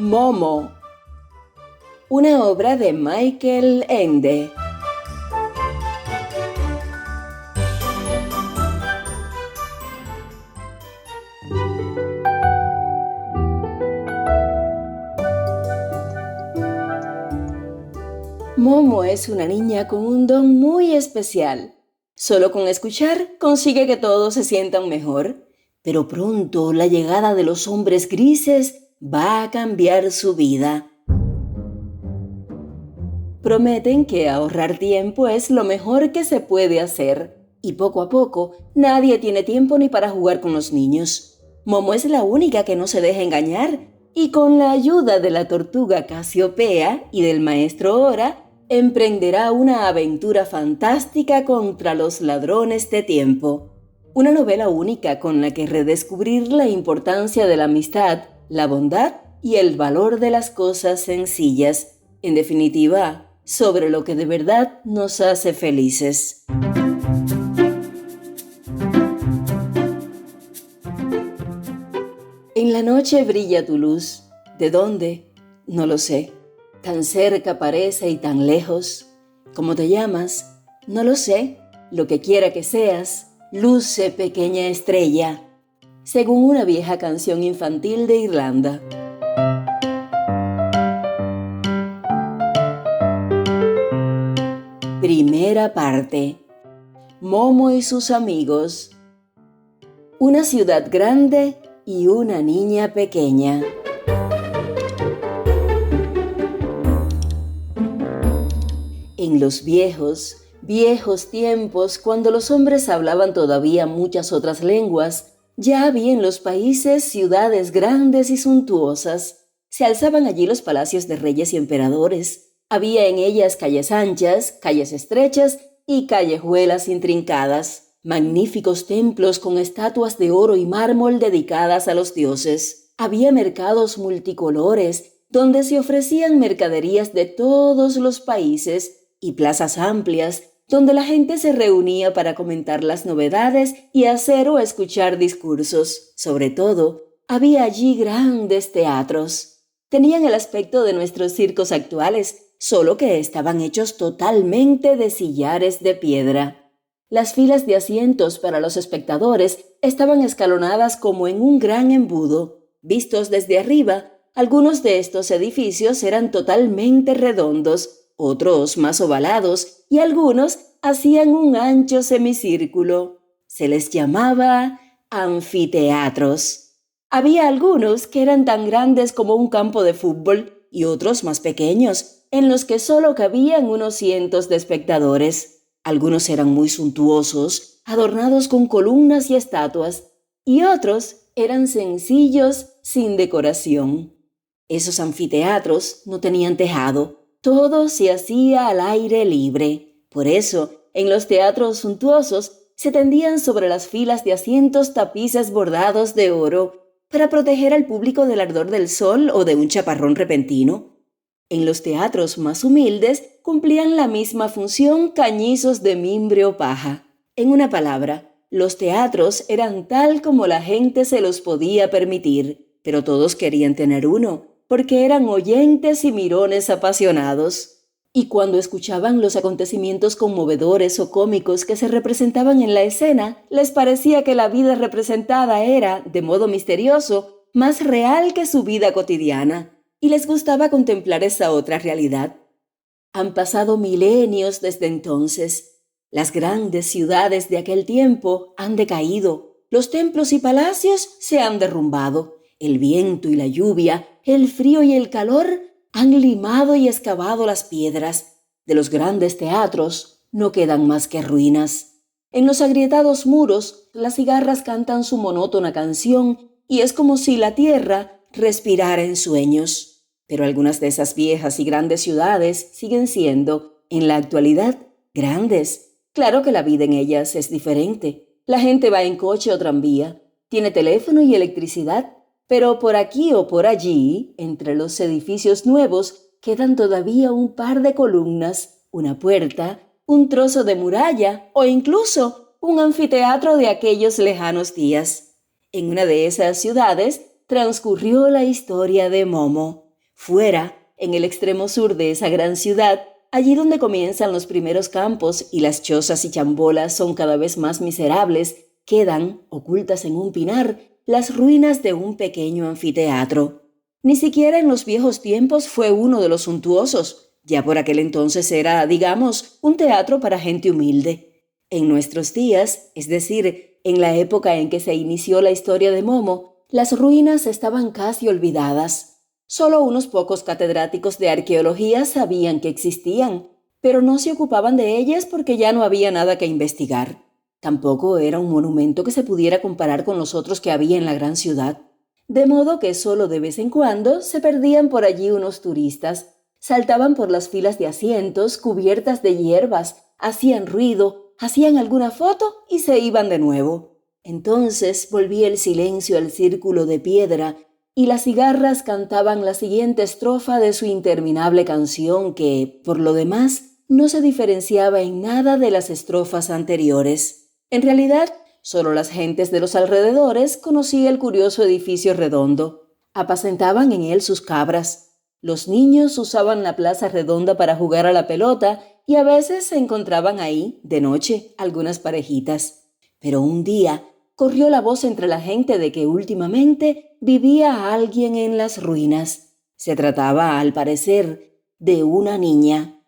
Momo, una obra de Michael Ende. Momo es una niña con un don muy especial. Solo con escuchar consigue que todos se sientan mejor, pero pronto la llegada de los hombres grises va a cambiar su vida. Prometen que ahorrar tiempo es lo mejor que se puede hacer, y poco a poco nadie tiene tiempo ni para jugar con los niños. Momo es la única que no se deja engañar, y con la ayuda de la tortuga Casiopea y del maestro Ora, emprenderá una aventura fantástica contra los ladrones de tiempo. Una novela única con la que redescubrir la importancia de la amistad, la bondad y el valor de las cosas sencillas. En definitiva, sobre lo que de verdad nos hace felices. En la noche brilla tu luz. ¿De dónde? No lo sé. Tan cerca parece y tan lejos. ¿Cómo te llamas? No lo sé. Lo que quiera que seas, luce pequeña estrella. Según una vieja canción infantil de Irlanda. Primera parte. Momo y sus amigos. Una ciudad grande y una niña pequeña. En los viejos tiempos, cuando los hombres hablaban todavía muchas otras lenguas, ya había en los países ciudades grandes y suntuosas. Se alzaban allí los palacios de reyes y emperadores. Había en ellas calles anchas, calles estrechas y callejuelas intrincadas. Magníficos templos con estatuas de oro y mármol dedicadas a los dioses. Había mercados multicolores donde se ofrecían mercaderías de todos los países y plazas amplias donde la gente se reunía para comentar las novedades y hacer o escuchar discursos. Sobre todo, había allí grandes teatros. Tenían el aspecto de nuestros circos actuales, solo que estaban hechos totalmente de sillares de piedra. Las filas de asientos para los espectadores estaban escalonadas como en un gran embudo. Vistos desde arriba, algunos de estos edificios eran totalmente redondos, otros más ovalados y algunos hacían un ancho semicírculo. Se les llamaba anfiteatros. Había algunos que eran tan grandes como un campo de fútbol y otros más pequeños, en los que solo cabían unos cientos de espectadores. Algunos eran muy suntuosos, adornados con columnas y estatuas, y otros eran sencillos, sin decoración. Esos anfiteatros no tenían tejado. Todo se hacía al aire libre. Por eso, en los teatros suntuosos se tendían sobre las filas de asientos tapices bordados de oro para proteger al público del ardor del sol o de un chaparrón repentino. En los teatros más humildes cumplían la misma función cañizos de mimbre o paja. En una palabra, los teatros eran tal como la gente se los podía permitir, pero todos querían tener uno, porque eran oyentes y mirones apasionados. Y cuando escuchaban los acontecimientos conmovedores o cómicos que se representaban en la escena, les parecía que la vida representada era, de modo misterioso, más real que su vida cotidiana, y les gustaba contemplar esa otra realidad. Han pasado milenios desde entonces. Las grandes ciudades de aquel tiempo han decaído, los templos y palacios se han derrumbado, el viento y la lluvia, el frío y el calor han limado y excavado las piedras. De los grandes teatros no quedan más que ruinas. En los agrietados muros, las cigarras cantan su monótona canción y es como si la tierra respirara en sueños. Pero algunas de esas viejas y grandes ciudades siguen siendo, en la actualidad, grandes. Claro que la vida en ellas es diferente. La gente va en coche o tranvía. tiene teléfono y electricidad, pero por aquí o por allí, entre los edificios nuevos, quedan todavía un par de columnas, una puerta, un trozo de muralla o incluso un anfiteatro de aquellos lejanos días. En una de esas ciudades transcurrió la historia de Momo. Fuera, en el extremo sur de esa gran ciudad, allí donde comienzan los primeros campos y las chozas y chambolas son cada vez más miserables, quedan, ocultas en un pinar, las ruinas de un pequeño anfiteatro. Ni siquiera en los viejos tiempos fue uno de los suntuosos. Ya por aquel entonces era, digamos, un teatro para gente humilde. En nuestros días, es decir, en la época en que se inició la historia de Momo, las ruinas estaban casi olvidadas. Solo unos pocos catedráticos de arqueología sabían que existían, pero no se ocupaban de ellas porque ya no había nada que investigar. Tampoco era un monumento que se pudiera comparar con los otros que había en la gran ciudad. De modo que solo de vez en cuando se perdían por allí unos turistas, saltaban por las filas de asientos cubiertas de hierbas, hacían ruido, hacían alguna foto y se iban de nuevo. Entonces volvía el silencio al círculo de piedra y las cigarras cantaban la siguiente estrofa de su interminable canción que, por lo demás, no se diferenciaba en nada de las estrofas anteriores. En realidad, solo las gentes de los alrededores conocían el curioso edificio redondo. Apacentaban en él sus cabras. Los niños usaban la plaza redonda para jugar a la pelota y a veces se encontraban ahí, de noche, algunas parejitas. Pero un día corrió la voz entre la gente de que últimamente vivía alguien en las ruinas. Se trataba, al parecer, de una niña.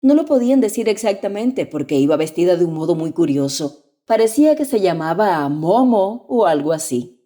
No lo podían decir exactamente porque iba vestida de un modo muy curioso. Parecía que se llamaba Momo o algo así.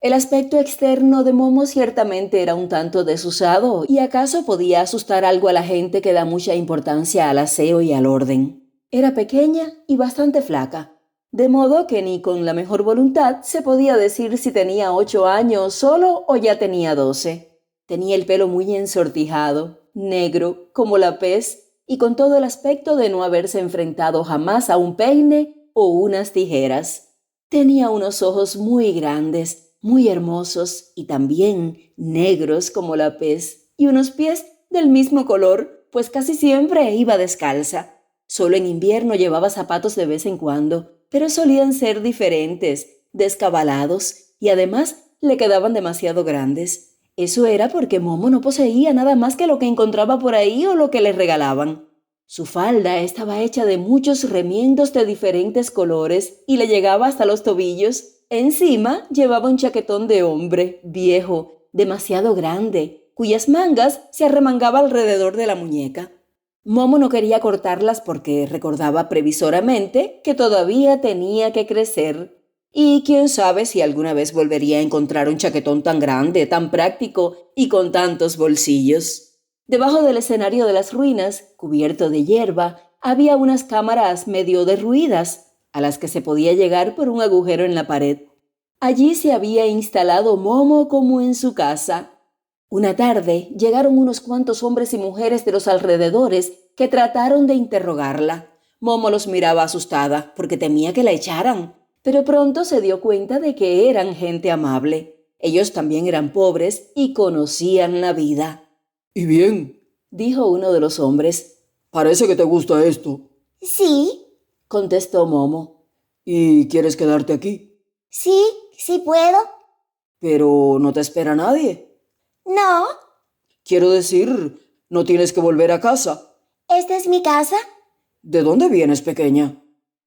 El aspecto externo de Momo ciertamente era un tanto desusado y acaso podía asustar algo a la gente que da mucha importancia al aseo y al orden. Era pequeña y bastante flaca, de modo que ni con la mejor voluntad se podía decir si tenía 8 años solo o ya tenía 12. Tenía el pelo muy ensortijado, negro, como la pez, y con todo el aspecto de no haberse enfrentado jamás a un peine o unas tijeras. Tenía unos ojos muy grandes, muy hermosos y también negros como la pez, y unos pies del mismo color, pues casi siempre iba descalza. Solo en invierno llevaba zapatos de vez en cuando, pero solían ser diferentes, descabalados, y además le quedaban demasiado grandes. Eso era porque Momo no poseía nada más que lo que encontraba por ahí o lo que le regalaban. Su falda estaba hecha de muchos remiendos de diferentes colores y le llegaba hasta los tobillos. Encima llevaba un chaquetón de hombre, viejo, demasiado grande, cuyas mangas se arremangaban alrededor de la muñeca. Momo no quería cortarlas porque recordaba previsoramente que todavía tenía que crecer. Y quién sabe si alguna vez volvería a encontrar un chaquetón tan grande, tan práctico y con tantos bolsillos. Debajo del escenario de las ruinas, cubierto de hierba, había unas cámaras medio derruidas, a las que se podía llegar por un agujero en la pared. Allí se había instalado Momo como en su casa. Una tarde llegaron unos cuantos hombres y mujeres de los alrededores que trataron de interrogarla. Momo los miraba asustada porque temía que la echaran, pero pronto se dio cuenta de que eran gente amable. Ellos también eran pobres y conocían la vida. «Y bien», dijo uno de los hombres. «parece que te gusta esto». Sí, contestó Momo. «¿Y quieres quedarte aquí?» sí puedo. «Pero no te espera nadie». No, «Quiero decir, no tienes que volver a casa». esta es mi casa. «¿De dónde vienes, pequeña?»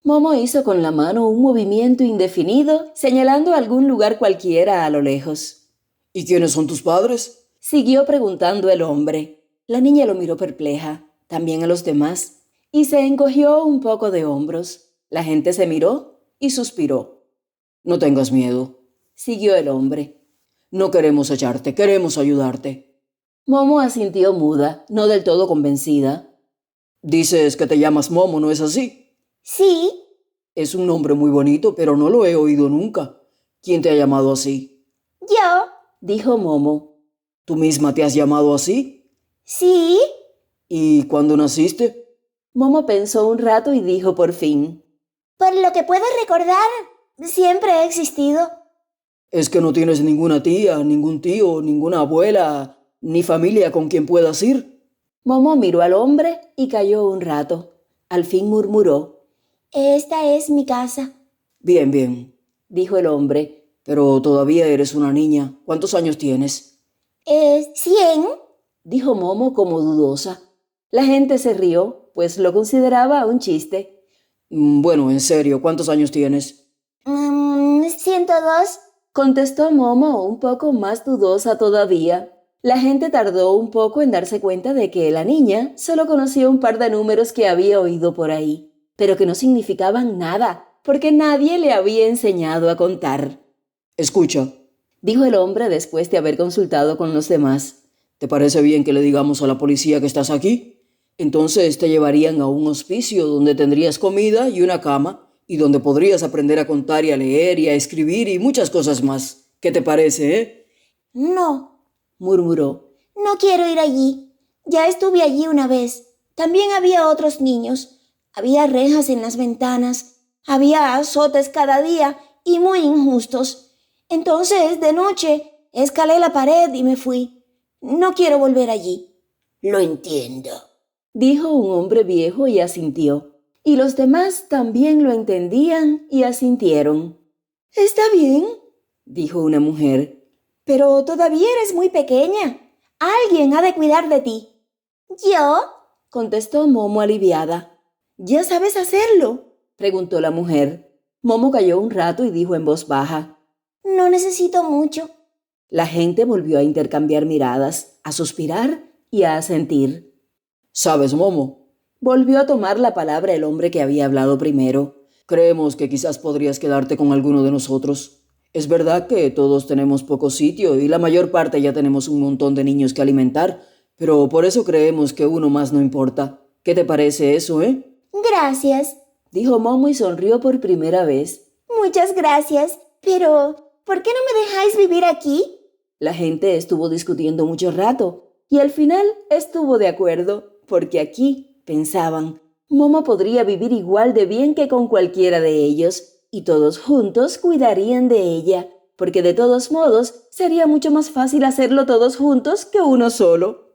Momo hizo con la mano un movimiento indefinido, señalando algún lugar cualquiera a lo lejos. «¿Y quiénes son tus padres?» siguió preguntando el hombre. La niña lo miró perpleja, también a los demás, y se encogió un poco de hombros. La gente se miró y suspiró. «No tengas miedo», siguió el hombre. «No queremos echarte, queremos ayudarte». Momo asintió muda, no del todo convencida. «Dices que te llamas Momo, ¿no es así?» Sí, «Es un nombre muy bonito, pero no lo he oído nunca. ¿Quién te ha llamado así?» yo. dijo Momo. ¿Tú misma te has llamado así? Sí, ¿Y cuándo naciste? Momo pensó un rato y dijo por fin. por lo que puedo recordar, siempre he existido. ¿Es que no tienes ninguna tía, ningún tío, ninguna abuela, ni familia con quien puedas ir? Momo miró al hombre y calló un rato. Al fin murmuró. Esta es mi casa. Bien, bien, Dijo el hombre. pero todavía eres una niña. ¿Cuántos años tienes? ¿Es 100? Dijo Momo como dudosa. La gente se rió, pues lo consideraba un chiste. Bueno, en serio, ¿cuántos años tienes? 102. Contestó Momo un poco más dudosa todavía. La gente tardó un poco en darse cuenta de que la niña solo conocía un par de números que había oído por ahí, pero que no significaban nada, porque nadie le había enseñado a contar. Escucha, Dijo el hombre después de haber consultado con los demás. ¿te parece bien que le digamos a la policía que estás aquí? Entonces te llevarían a un hospicio donde tendrías comida y una cama y donde podrías aprender a contar y a leer y a escribir y muchas cosas más. ¿Qué te parece, No, Murmuró. no quiero ir allí. Ya estuve allí una vez. También había otros niños. Había rejas en las ventanas. Había azotes cada día y muy injustos. Entonces, de noche, escalé la pared y me fui. No quiero volver allí. Lo entiendo. Dijo un hombre viejo y asintió. Y los demás también lo entendían y asintieron. Está bien, Dijo una mujer. pero todavía eres muy pequeña. Alguien ha de cuidar de ti. ¿Yo? Contestó Momo aliviada. ¿Ya sabes hacerlo? Preguntó la mujer. Momo calló un rato y dijo en voz baja. No necesito mucho. La gente volvió a intercambiar miradas, a suspirar y a asentir. ¿Sabes, Momo? Volvió a tomar la palabra el hombre que había hablado primero. Creemos que quizás podrías quedarte con alguno de nosotros. Es verdad que todos tenemos poco sitio y la mayor parte ya tenemos un montón de niños que alimentar, pero por eso creemos que uno más no importa. ¿Qué te parece eso, Gracias. Dijo Momo y sonrió por primera vez. Muchas gracias. Pero, ¿por qué no me dejáis vivir aquí? La gente estuvo discutiendo mucho rato y al final estuvo de acuerdo, porque aquí, pensaban, Momo podría vivir igual de bien que con cualquiera de ellos, y todos juntos cuidarían de ella, porque de todos modos sería mucho más fácil hacerlo todos juntos que uno solo.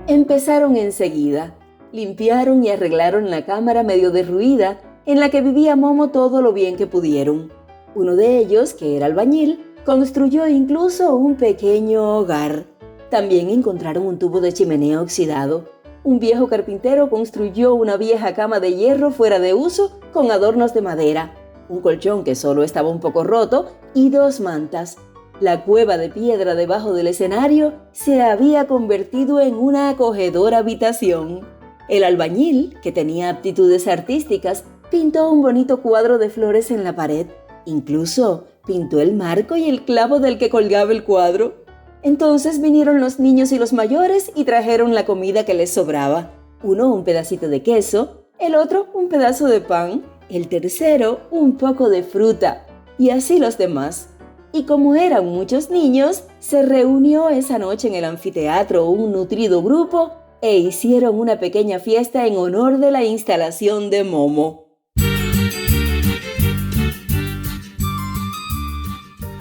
Empezaron enseguida. Limpiaron y arreglaron la cámara medio derruida en la que vivía Momo todo lo bien que pudieron. Uno de ellos, que era albañil, construyó incluso un pequeño hogar. También encontraron un tubo de chimenea oxidado. Un viejo carpintero construyó una vieja cama de hierro fuera de uso con adornos de madera, un colchón que solo estaba un poco roto y 2 mantas. La cueva de piedra debajo del escenario se había convertido en una acogedora habitación. El albañil, que tenía aptitudes artísticas, pintó un bonito cuadro de flores en la pared. Incluso pintó el marco y el clavo del que colgaba el cuadro. Entonces vinieron los niños y los mayores y trajeron la comida que les sobraba. Uno un pedacito de queso, el otro un pedazo de pan, el tercero un poco de fruta, y así los demás. Y como eran muchos niños, se reunió esa noche en el anfiteatro un nutrido grupo e hicieron una pequeña fiesta en honor de la instalación de Momo.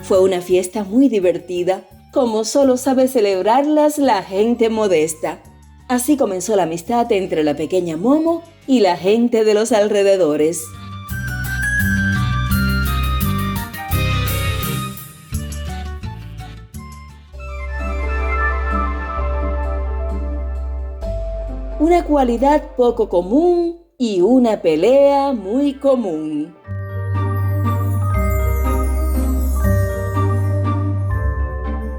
Fue una fiesta muy divertida, como solo sabe celebrarlas la gente modesta. Así comenzó la amistad entre la pequeña Momo y la gente de los alrededores. Una cualidad poco común y una pelea muy común.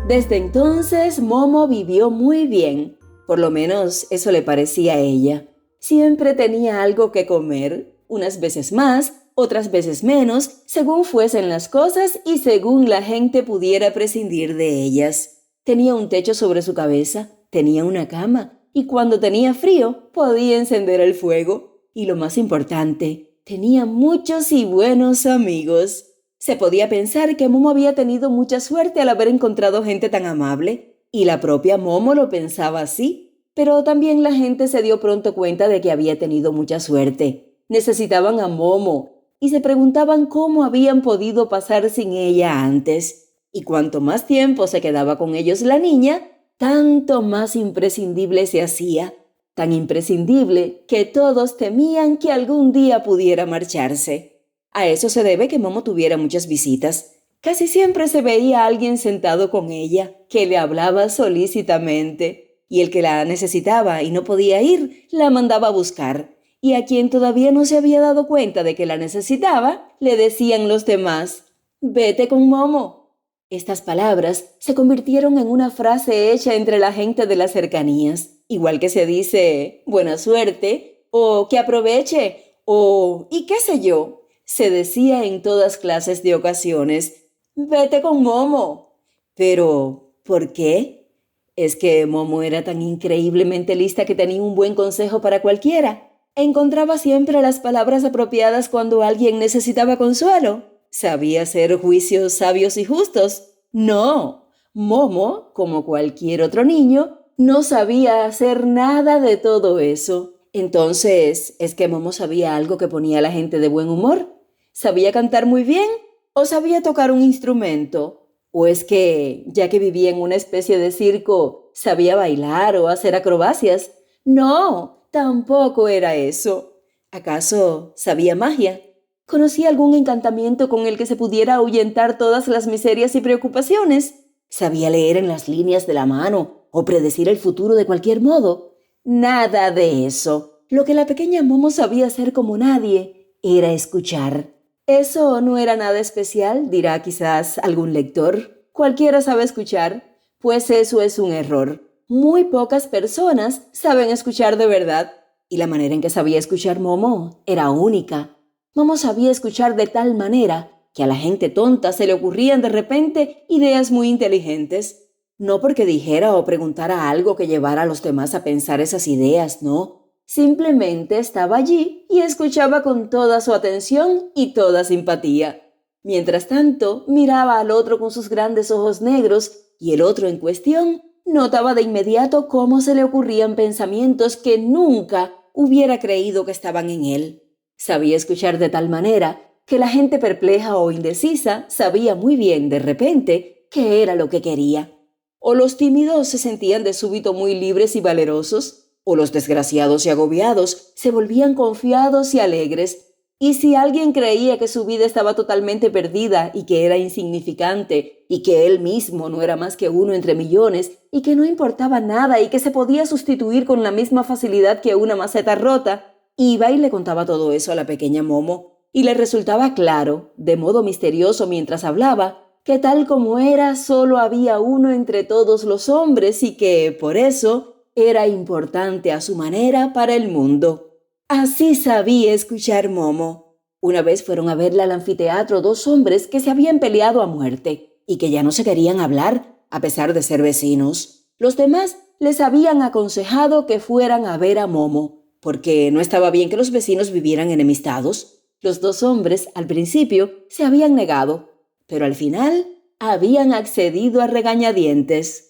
Desde entonces, Momo vivió muy bien. Por lo menos eso le parecía a ella. Siempre tenía algo que comer, unas veces más, otras veces menos, según fuesen las cosas y según la gente pudiera prescindir de ellas. Tenía un techo sobre su cabeza, tenía una cama, y cuando tenía frío podía encender el fuego. Y lo más importante, tenía muchos y buenos amigos. Se podía pensar que Momo había tenido mucha suerte al haber encontrado gente tan amable, y la propia Momo lo pensaba así, pero también la gente se dio pronto cuenta de que había tenido mucha suerte. Necesitaban a Momo y se preguntaban cómo habían podido pasar sin ella antes. Y cuanto más tiempo se quedaba con ellos la niña, tanto más imprescindible se hacía. Tan imprescindible que todos temían que algún día pudiera marcharse. A eso se debe que Momo tuviera muchas visitas. Casi siempre se veía a alguien sentado con ella, que le hablaba solícitamente, y el que la necesitaba y no podía ir, la mandaba a buscar. Y a quien todavía no se había dado cuenta de que la necesitaba, le decían los demás: «Vete con Momo». Estas palabras se convirtieron en una frase hecha entre la gente de las cercanías, igual que se dice «buena suerte» o «que aproveche» o «y qué sé yo». Se decía en todas clases de ocasiones: «Vete con Momo». Pero, ¿por qué? Es que Momo era tan increíblemente lista que tenía un buen consejo para cualquiera. Encontraba siempre las palabras apropiadas cuando alguien necesitaba consuelo. Sabía hacer juicios sabios y justos. No, Momo, como cualquier otro niño, no sabía hacer nada de todo eso. Entonces, ¿es que Momo sabía algo que ponía a la gente de buen humor? ¿Sabía cantar muy bien? ¿O sabía tocar un instrumento? ¿O es que, ya que vivía en una especie de circo, sabía bailar o hacer acrobacias? No, tampoco era eso. ¿Acaso sabía magia? ¿Conocía algún encantamiento con el que se pudiera ahuyentar todas las miserias y preocupaciones? ¿Sabía leer en las líneas de la mano o predecir el futuro de cualquier modo? Nada de eso. Lo que la pequeña Momo sabía hacer como nadie era escuchar. Eso no era nada especial, dirá quizás algún lector. Cualquiera sabe escuchar, pues eso es un error. Muy pocas personas saben escuchar de verdad, y la manera en que sabía escuchar Momo era única. Momo sabía escuchar de tal manera que a la gente tonta se le ocurrían de repente ideas muy inteligentes. No porque dijera o preguntara algo que llevara a los demás a pensar esas ideas, no. Simplemente estaba allí y escuchaba con toda su atención y toda simpatía. Mientras tanto, miraba al otro con sus grandes ojos negros y el otro en cuestión notaba de inmediato cómo se le ocurrían pensamientos que nunca hubiera creído que estaban en él. Sabía escuchar de tal manera que la gente perpleja o indecisa sabía muy bien de repente qué era lo que quería. O los tímidos se sentían de súbito muy libres y valerosos, o los desgraciados y agobiados se volvían confiados y alegres. Y si alguien creía que su vida estaba totalmente perdida y que era insignificante y que él mismo no era más que uno entre millones y que no importaba nada y que se podía sustituir con la misma facilidad que una maceta rota, iba y le contaba todo eso a la pequeña Momo y le resultaba claro, de modo misterioso mientras hablaba, que tal como era solo había uno entre todos los hombres y que, por eso, era importante a su manera para el mundo. Así sabía escuchar Momo. Una vez fueron a verla al anfiteatro dos hombres que se habían peleado a muerte y que ya no se querían hablar, a pesar de ser vecinos. Los demás les habían aconsejado que fueran a ver a Momo, porque no estaba bien que los vecinos vivieran enemistados. Los dos hombres, al principio, se habían negado, pero al final habían accedido a regañadientes.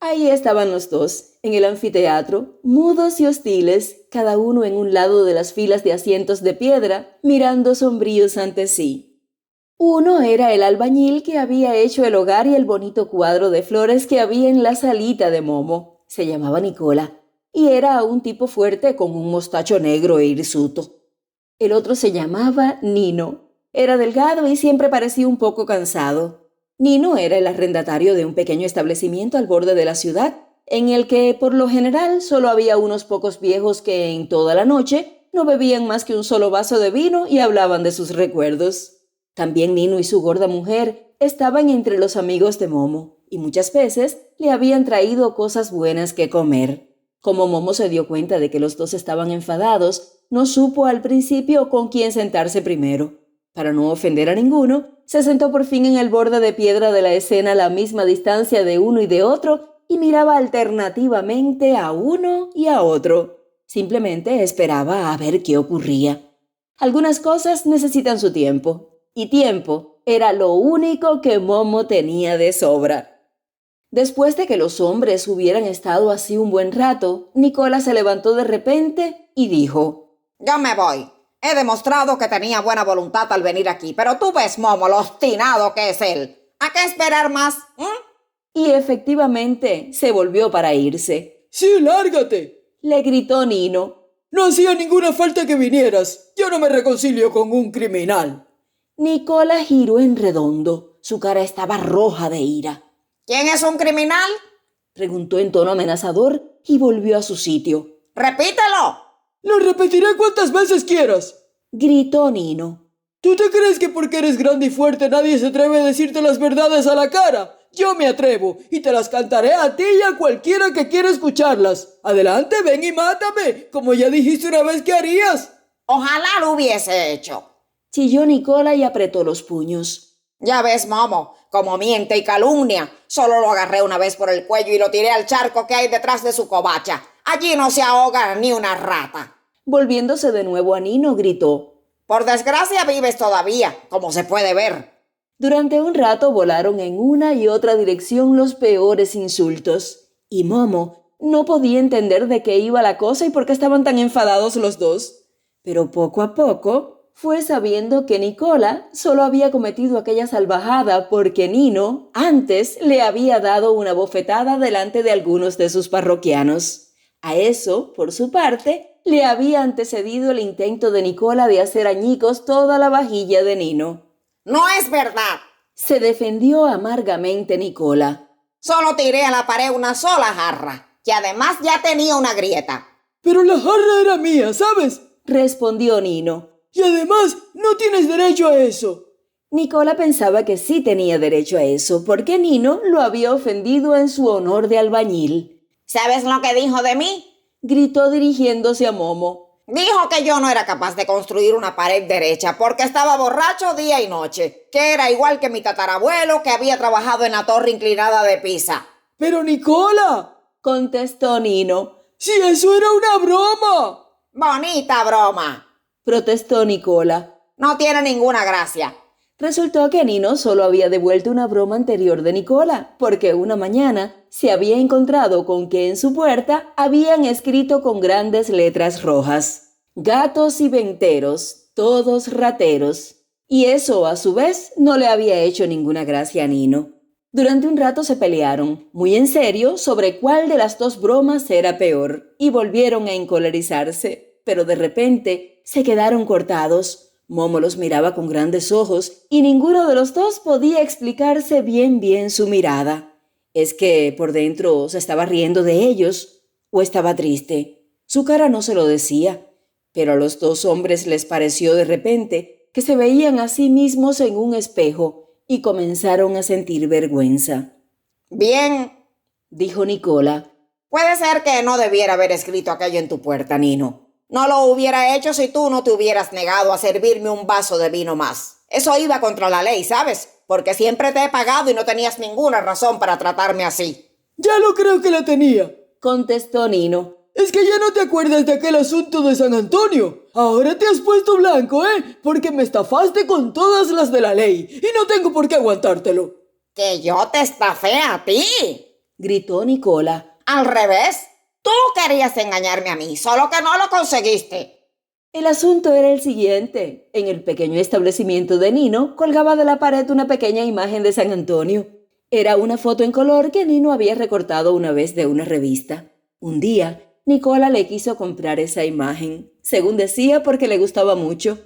Ahí estaban los dos, en el anfiteatro, mudos y hostiles, cada uno en un lado de las filas de asientos de piedra, mirando sombríos ante sí. Uno era el albañil que había hecho el hogar y el bonito cuadro de flores que había en la salita de Momo. Se llamaba Nicola, y era un tipo fuerte con un mostacho negro e hirsuto. El otro se llamaba Nino. Era delgado y siempre parecía un poco cansado. Nino era el arrendatario de un pequeño establecimiento al borde de la ciudad, en el que por lo general solo había unos pocos viejos que en toda la noche no bebían más que un solo vaso de vino y hablaban de sus recuerdos. También Nino y su gorda mujer estaban entre los amigos de Momo y muchas veces le habían traído cosas buenas que comer. Como Momo se dio cuenta de que los dos estaban enfadados, no supo al principio con quién sentarse primero. Para no ofender a ninguno, se sentó por fin en el borde de piedra de la escena a la misma distancia de uno y de otro y miraba alternativamente a uno y a otro. Simplemente esperaba a ver qué ocurría. Algunas cosas necesitan su tiempo, y tiempo era lo único que Momo tenía de sobra. Después de que los hombres hubieran estado así un buen rato, Nicola se levantó de repente y dijo: «Yo me voy. He demostrado que tenía buena voluntad al venir aquí, pero tú ves, Momo, lo obstinado que es él. ¿A qué esperar más? Y efectivamente se volvió para irse. Sí, lárgate, Le gritó Nino. no hacía ninguna falta que vinieras. Yo no me reconcilio con un criminal. Nicola giró en redondo. Su cara estaba roja de ira. ¿Quién es un criminal? Preguntó en tono amenazador y volvió a su sitio. ¡Repítelo! Lo repetiré cuantas veces quieras. Gritó Nino. ¿Tú te crees que porque eres grande y fuerte nadie se atreve a decirte las verdades a la cara? Yo me atrevo y te las cantaré a ti y a cualquiera que quiera escucharlas. Adelante, ven y mátame, como ya dijiste una vez que harías. Ojalá lo hubiese hecho. Chilló Nicola y apretó los puños. Ya ves, Momo, como miente y calumnia. Solo lo agarré una vez por el cuello y lo tiré al charco que hay detrás de su covacha. Allí no se ahoga ni una rata. Volviéndose de nuevo a Nino, gritó. Por desgracia vives todavía, como se puede ver. Durante un rato volaron en una y otra dirección los peores insultos. Y Momo no podía entender de qué iba la cosa y por qué estaban tan enfadados los dos. Pero poco a poco fue sabiendo que Nicola solo había cometido aquella salvajada porque Nino antes le había dado una bofetada delante de algunos de sus parroquianos. A eso, por su parte, le había antecedido el intento de Nicola de hacer añicos toda la vajilla de Nino. No es verdad. Se defendió amargamente Nicola. Solo tiré a la pared una sola jarra, que además ya tenía una grieta. Pero la jarra era mía, ¿sabes? Respondió Nino. Y además, no tienes derecho a eso. Nicola pensaba que sí tenía derecho a eso, porque Nino lo había ofendido en su honor de albañil. ¿Sabes lo que dijo de mí? Gritó dirigiéndose a Momo. Dijo que yo no era capaz de construir una pared derecha porque estaba borracho día y noche, que era igual que mi tatarabuelo que había trabajado en la torre inclinada de Pisa. Pero Nicola, Contestó Nino. si eso era una broma. Bonita broma. Protestó Nicola. No tiene ninguna gracia. Resultó que Nino solo había devuelto una broma anterior de Nicola, porque una mañana se había encontrado con que en su puerta habían escrito con grandes letras rojas: gatos y venteros, todos rateros. Y eso, a su vez, no le había hecho ninguna gracia a Nino. Durante un rato se pelearon, muy en serio, sobre cuál de las dos bromas era peor, y volvieron a encolerizarse. Pero de repente se quedaron cortados. Momo los miraba con grandes ojos y ninguno de los dos podía explicarse bien su mirada. ¿Es que por dentro se estaba riendo de ellos o estaba triste? Su cara no se lo decía, pero a los dos hombres les pareció de repente que se veían a sí mismos en un espejo y comenzaron a sentir vergüenza. Bien, Dijo Nicola. puede ser que no debiera haber escrito aquello en tu puerta, Nino. No lo hubiera hecho si tú no te hubieras negado a servirme un vaso de vino más. Eso iba contra la ley, ¿sabes? Porque siempre te he pagado y no tenías ninguna razón para tratarme así. Ya lo creo que la tenía. Contestó Nino. Es que ya no te acuerdas de aquel asunto de San Antonio. Ahora te has puesto blanco, ¿eh? Porque me estafaste con todas las de la ley y no tengo por qué aguantártelo. ¿Que yo te estafé a ti? Gritó Nicola. Al revés. Tú querías engañarme a mí, solo que no lo conseguiste. El asunto era el siguiente. En el pequeño establecimiento de Nino colgaba de la pared una pequeña imagen de San Antonio. Era una foto en color que Nino había recortado una vez de una revista. Un día, Nicola le quiso comprar esa imagen, según decía, porque le gustaba mucho.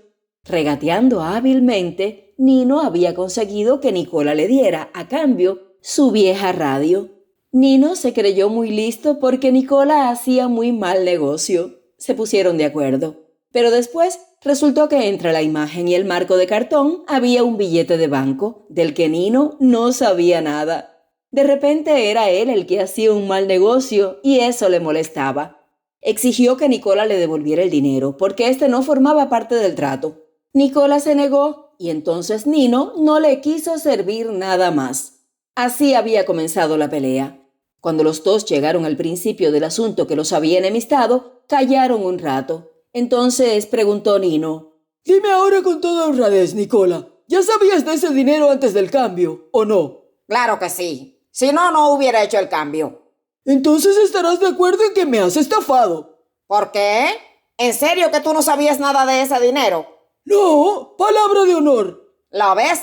Regateando hábilmente, Nino había conseguido que Nicola le diera, a cambio, su vieja radio. Nino se creyó muy listo porque Nicola hacía muy mal negocio. Se pusieron de acuerdo. Pero después resultó que entre la imagen y el marco de cartón había un billete de banco, del que Nino no sabía nada. De repente era él el que hacía un mal negocio y eso le molestaba. Exigió que Nicola le devolviera el dinero porque este no formaba parte del trato. Nicola se negó y entonces Nino no le quiso servir nada más. Así había comenzado la pelea. Cuando los dos llegaron al principio del asunto que los había enemistado, callaron un rato. Entonces preguntó Nino. Dime ahora con toda honradez, Nicola, ¿ya sabías de ese dinero antes del cambio, o no? Claro que sí. Si no, no hubiera hecho el cambio. Entonces estarás de acuerdo en que me has estafado. ¿Por qué? ¿En serio que tú no sabías nada de ese dinero? No, palabra de honor. ¿Lo ves?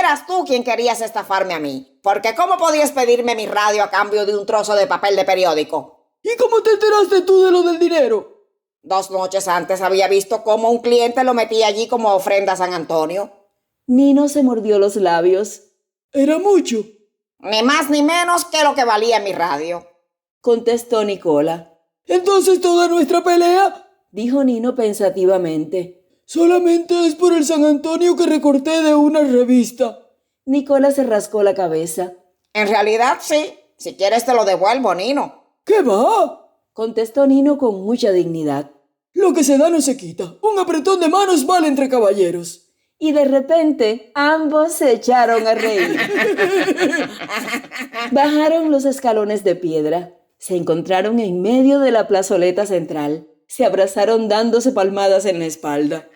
Eras tú quien querías estafarme a mí. Porque ¿cómo podías pedirme mi radio a cambio de un trozo de papel de periódico? ¿Y cómo te enteraste tú de lo del dinero? 2 noches antes había visto cómo un cliente lo metía allí como ofrenda a San Antonio. Nino se mordió los labios. Era mucho. Ni más ni menos que lo que valía mi radio. Contestó Nicola. Entonces toda nuestra pelea Dijo Nino pensativamente. solamente es por el San Antonio que recorté de una revista. Nicola se rascó la cabeza. En realidad sí. Si quieres te lo devuelvo, Nino. ¿Qué va? Contestó Nino con mucha dignidad. Lo que se da no se quita. Un apretón de manos vale entre caballeros. Y de repente ambos se echaron a reír. Bajaron los escalones de piedra. Se encontraron en medio de la plazoleta central. Se abrazaron dándose palmadas en la espalda.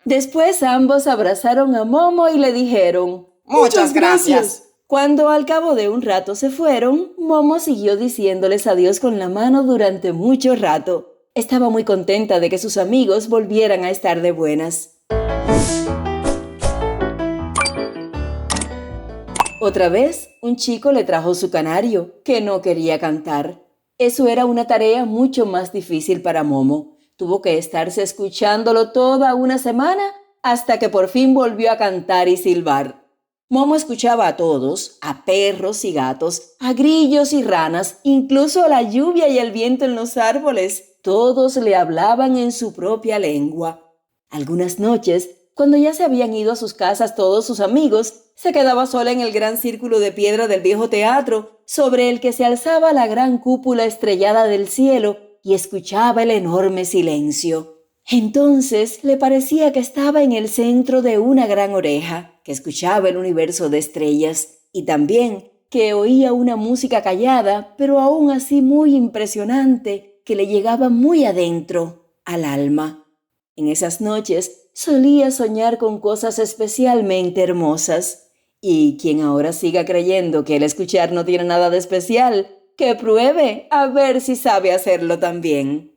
Después ambos abrazaron a Momo y le dijeron: Muchas gracias. Cuando al cabo de un rato se fueron, Momo siguió diciéndoles adiós con la mano durante mucho rato. Estaba muy contenta de que sus amigos volvieran a estar de buenas. Otra vez, un chico le trajo su canario, que no quería cantar. Eso era una tarea mucho más difícil para Momo. Tuvo que estarse escuchándolo toda una semana hasta que por fin volvió a cantar y silbar. Momo escuchaba a todos, a perros y gatos, a grillos y ranas, incluso a la lluvia y el viento en los árboles. Todos le hablaban en su propia lengua. Algunas noches, cuando ya se habían ido a sus casas todos sus amigos, se quedaba sola en el gran círculo de piedra del viejo teatro, sobre el que se alzaba la gran cúpula estrellada del cielo, y escuchaba el enorme silencio. Entonces le parecía que estaba en el centro de una gran oreja, que escuchaba el universo de estrellas, y también que oía una música callada, pero aún así muy impresionante, que le llegaba muy adentro, al alma. En esas noches solía soñar con cosas especialmente hermosas. Y quien ahora siga creyendo que el escuchar no tiene nada de especial, que pruebe a ver si sabe hacerlo también.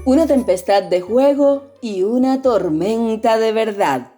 Una tempestad de juego y una tormenta de verdad.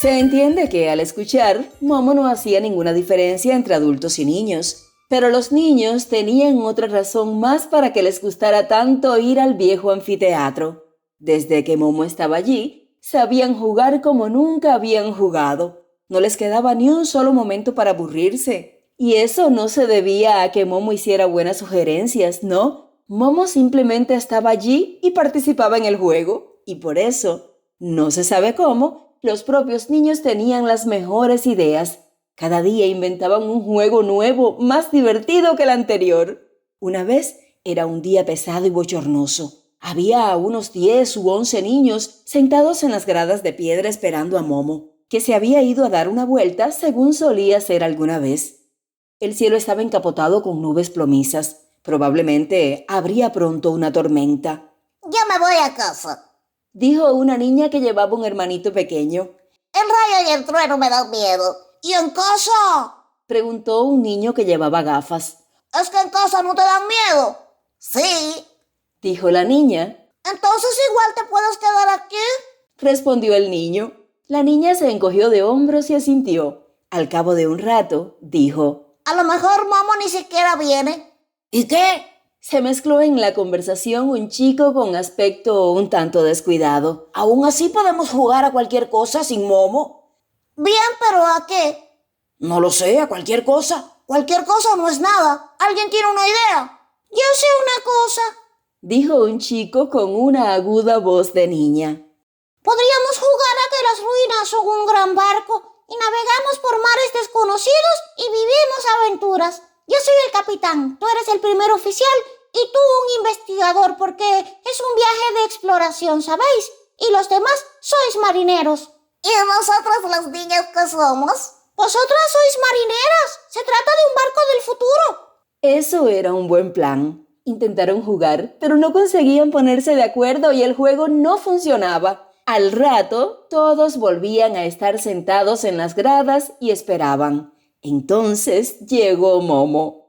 Se entiende que al escuchar, Momo no hacía ninguna diferencia entre adultos y niños, pero los niños tenían otra razón más para que les gustara tanto ir al viejo anfiteatro. Desde que Momo estaba allí, sabían jugar como nunca habían jugado. No les quedaba ni un solo momento para aburrirse. Y eso no se debía a que Momo hiciera buenas sugerencias, ¿no? Momo simplemente estaba allí y participaba en el juego. Y por eso, no se sabe cómo, los propios niños tenían las mejores ideas. Cada día inventaban un juego nuevo, más divertido que el anterior. Una vez era un día pesado y bochornoso. Había unos 10 u 11 niños sentados en las gradas de piedra esperando a Momo, que se había ido a dar una vuelta según solía hacer alguna vez. El cielo estaba encapotado con nubes plomizas. Probablemente habría pronto una tormenta. Yo me voy a casa. Dijo una niña que llevaba un hermanito pequeño. El rayo y el trueno me dan miedo. ¿Y en casa? Preguntó un niño que llevaba gafas. ¿Es que en casa no te dan miedo? Sí. Dijo la niña. Entonces igual te puedes quedar aquí. Respondió el niño. La niña se encogió de hombros y asintió. Al cabo de un rato, dijo: A lo mejor Momo ni siquiera viene. ¿Y qué? Se mezcló en la conversación un chico con aspecto un tanto descuidado. ¿Aún así podemos jugar a cualquier cosa sin Momo? Bien, pero ¿a qué? No lo sé, a cualquier cosa. Cualquier cosa no es nada. ¿Alguien tiene una idea? Yo sé una cosa. Dijo un chico con una aguda voz de niña. Podríamos jugar a que las ruinas son un gran barco y navegamos por mares desconocidos y vivimos aventuras. Yo soy el capitán, tú eres el primer oficial y tú un investigador porque es un viaje de exploración, ¿sabéis? Y los demás sois marineros. ¿Y nosotros las niñas qué somos? Vosotras sois marineras. Se trata de un barco del futuro. Eso era un buen plan. Intentaron jugar, pero no conseguían ponerse de acuerdo y el juego no funcionaba. Al rato, todos volvían a estar sentados en las gradas y esperaban. Entonces llegó Momo.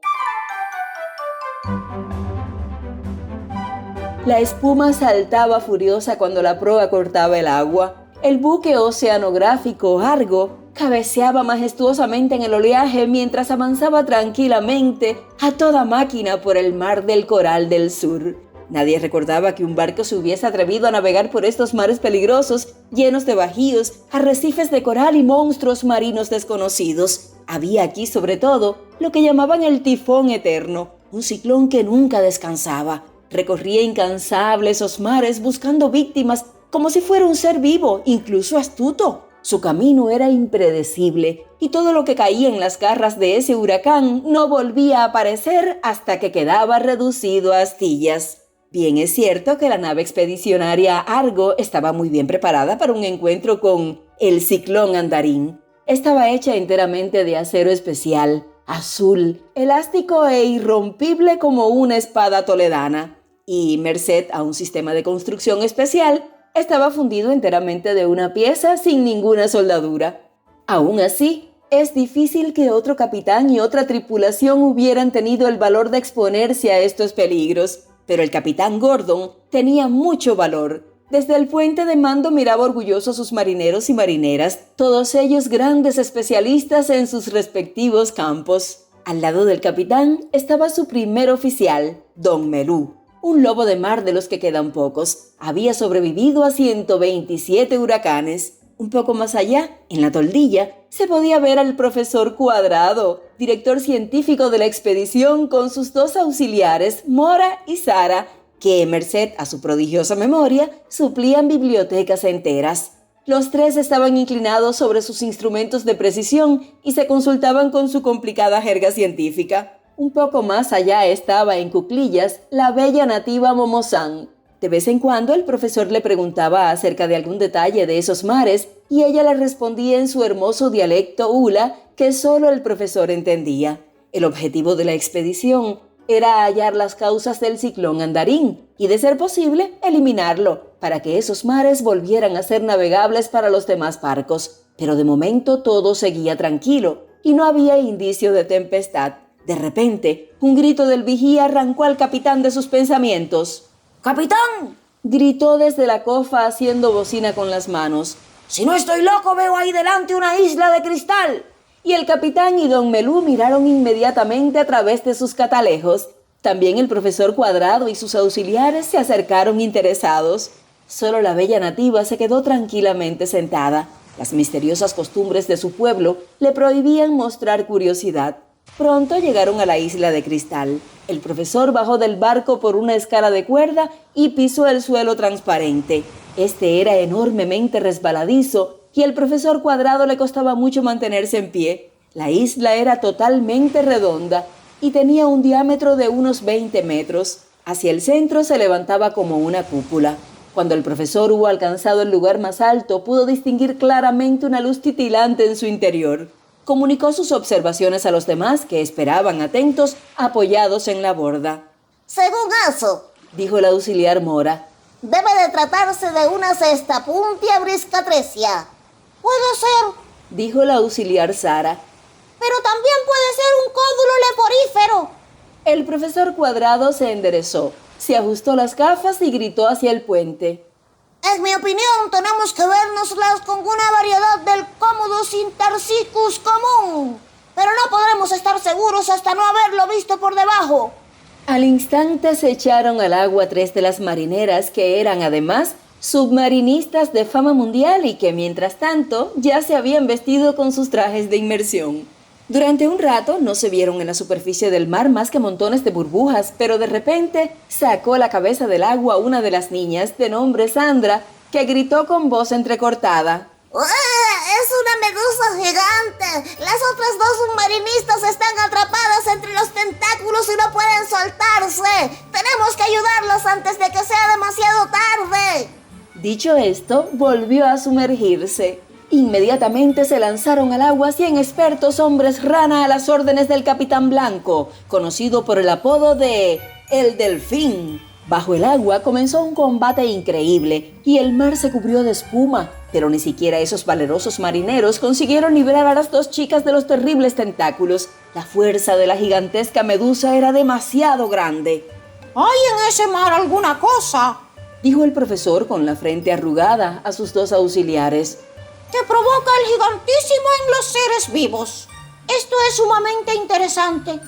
La espuma saltaba furiosa cuando la proa cortaba el agua. El buque oceanográfico Argo cabeceaba majestuosamente en el oleaje mientras avanzaba tranquilamente a toda máquina por el mar del Coral del Sur. Nadie recordaba que un barco se hubiese atrevido a navegar por estos mares peligrosos, llenos de bajíos, arrecifes de coral y monstruos marinos desconocidos. Había aquí, sobre todo, lo que llamaban el tifón eterno, un ciclón que nunca descansaba. Recorría incansable esos mares buscando víctimas como si fuera un ser vivo, incluso astuto. Su camino era impredecible y todo lo que caía en las garras de ese huracán no volvía a aparecer hasta que quedaba reducido a astillas. Bien es cierto que la nave expedicionaria Argo estaba muy bien preparada para un encuentro con el ciclón andarín. Estaba hecha enteramente de acero especial, azul, elástico e irrompible como una espada toledana. Y, merced a un sistema de construcción especial, estaba fundido enteramente de una pieza sin ninguna soldadura. Aún así, es difícil que otro capitán y otra tripulación hubieran tenido el valor de exponerse a estos peligros. Pero el capitán Gordon tenía mucho valor. Desde el puente de mando miraba orgulloso a sus marineros y marineras, todos ellos grandes especialistas en sus respectivos campos. Al lado del capitán estaba su primer oficial, Don Melú, un lobo de mar de los que quedan pocos. Había sobrevivido a 127 huracanes. Un poco más allá, en la toldilla, se podía ver al profesor Cuadrado, director científico de la expedición, con sus dos auxiliares, Mora y Sara, que, merced a su prodigiosa memoria, suplían bibliotecas enteras. Los tres estaban inclinados sobre sus instrumentos de precisión y se consultaban con su complicada jerga científica. Un poco más allá estaba en cuclillas la bella nativa Momo-san. De vez en cuando el profesor le preguntaba acerca de algún detalle de esos mares y ella le respondía en su hermoso dialecto hula que solo el profesor entendía. El objetivo de la expedición era hallar las causas del ciclón andarín y, de ser posible, eliminarlo para que esos mares volvieran a ser navegables para los demás barcos. Pero de momento todo seguía tranquilo y no había indicio de tempestad. De repente, un grito del vigía arrancó al capitán de sus pensamientos. ¡Capitán! Gritó desde la cofa haciendo bocina con las manos. Si no estoy loco, veo ahí delante una isla de cristal. Y el capitán y Don Melú miraron inmediatamente a través de sus catalejos. También el profesor Cuadrado y sus auxiliares se acercaron interesados. Solo la bella nativa se quedó tranquilamente sentada. Las misteriosas costumbres de su pueblo le prohibían mostrar curiosidad. Pronto llegaron a la isla de cristal. El profesor bajó del barco por una escala de cuerda y pisó el suelo transparente. Este era enormemente resbaladizo y al profesor Cuadrado le costaba mucho mantenerse en pie. La isla era totalmente redonda y tenía un diámetro de unos 20 metros. Hacia el centro se levantaba como una cúpula. Cuando el profesor hubo alcanzado el lugar más alto, pudo distinguir claramente una luz titilante en su interior. Comunicó sus observaciones a los demás, que esperaban atentos, apoyados en la borda. Según eso, dijo el auxiliar Mora, debe de tratarse de una cestapuntia briscatrecia. Puede ser, dijo la auxiliar Sara. Pero también puede ser un códulo leporífero. El profesor Cuadrado se enderezó, se ajustó las gafas y gritó hacia el puente. En mi opinión, tenemos que vernoslas con una variedad del Commodus intersicus común. Pero no podremos estar seguros hasta no haberlo visto por debajo. Al instante se echaron al agua 3 de las marineras que eran, además, submarinistas de fama mundial y que, mientras tanto, ya se habían vestido con sus trajes de inmersión. Durante un rato no se vieron en la superficie del mar más que montones de burbujas, pero de repente sacó la cabeza del agua una de las niñas, de nombre Sandra, que gritó con voz entrecortada. ¡Es una medusa gigante! Las otras dos submarinistas están atrapadas entre los tentáculos y no pueden soltarse. Tenemos que ayudarlas antes de que sea demasiado tarde. Dicho esto, volvió a sumergirse. Inmediatamente se lanzaron al agua 100 expertos hombres rana a las órdenes del Capitán Blanco, conocido por el apodo de el delfín. Bajo el agua comenzó un combate increíble y el mar se cubrió de espuma, pero ni siquiera esos valerosos marineros consiguieron librar a las dos chicas de los terribles tentáculos. La fuerza de la gigantesca medusa era demasiado grande. ¿Hay en ese mar alguna cosa Dijo el profesor con la frente arrugada a sus dos auxiliares. que provoca el gigantísimo en los seres vivos? Esto es sumamente interesante.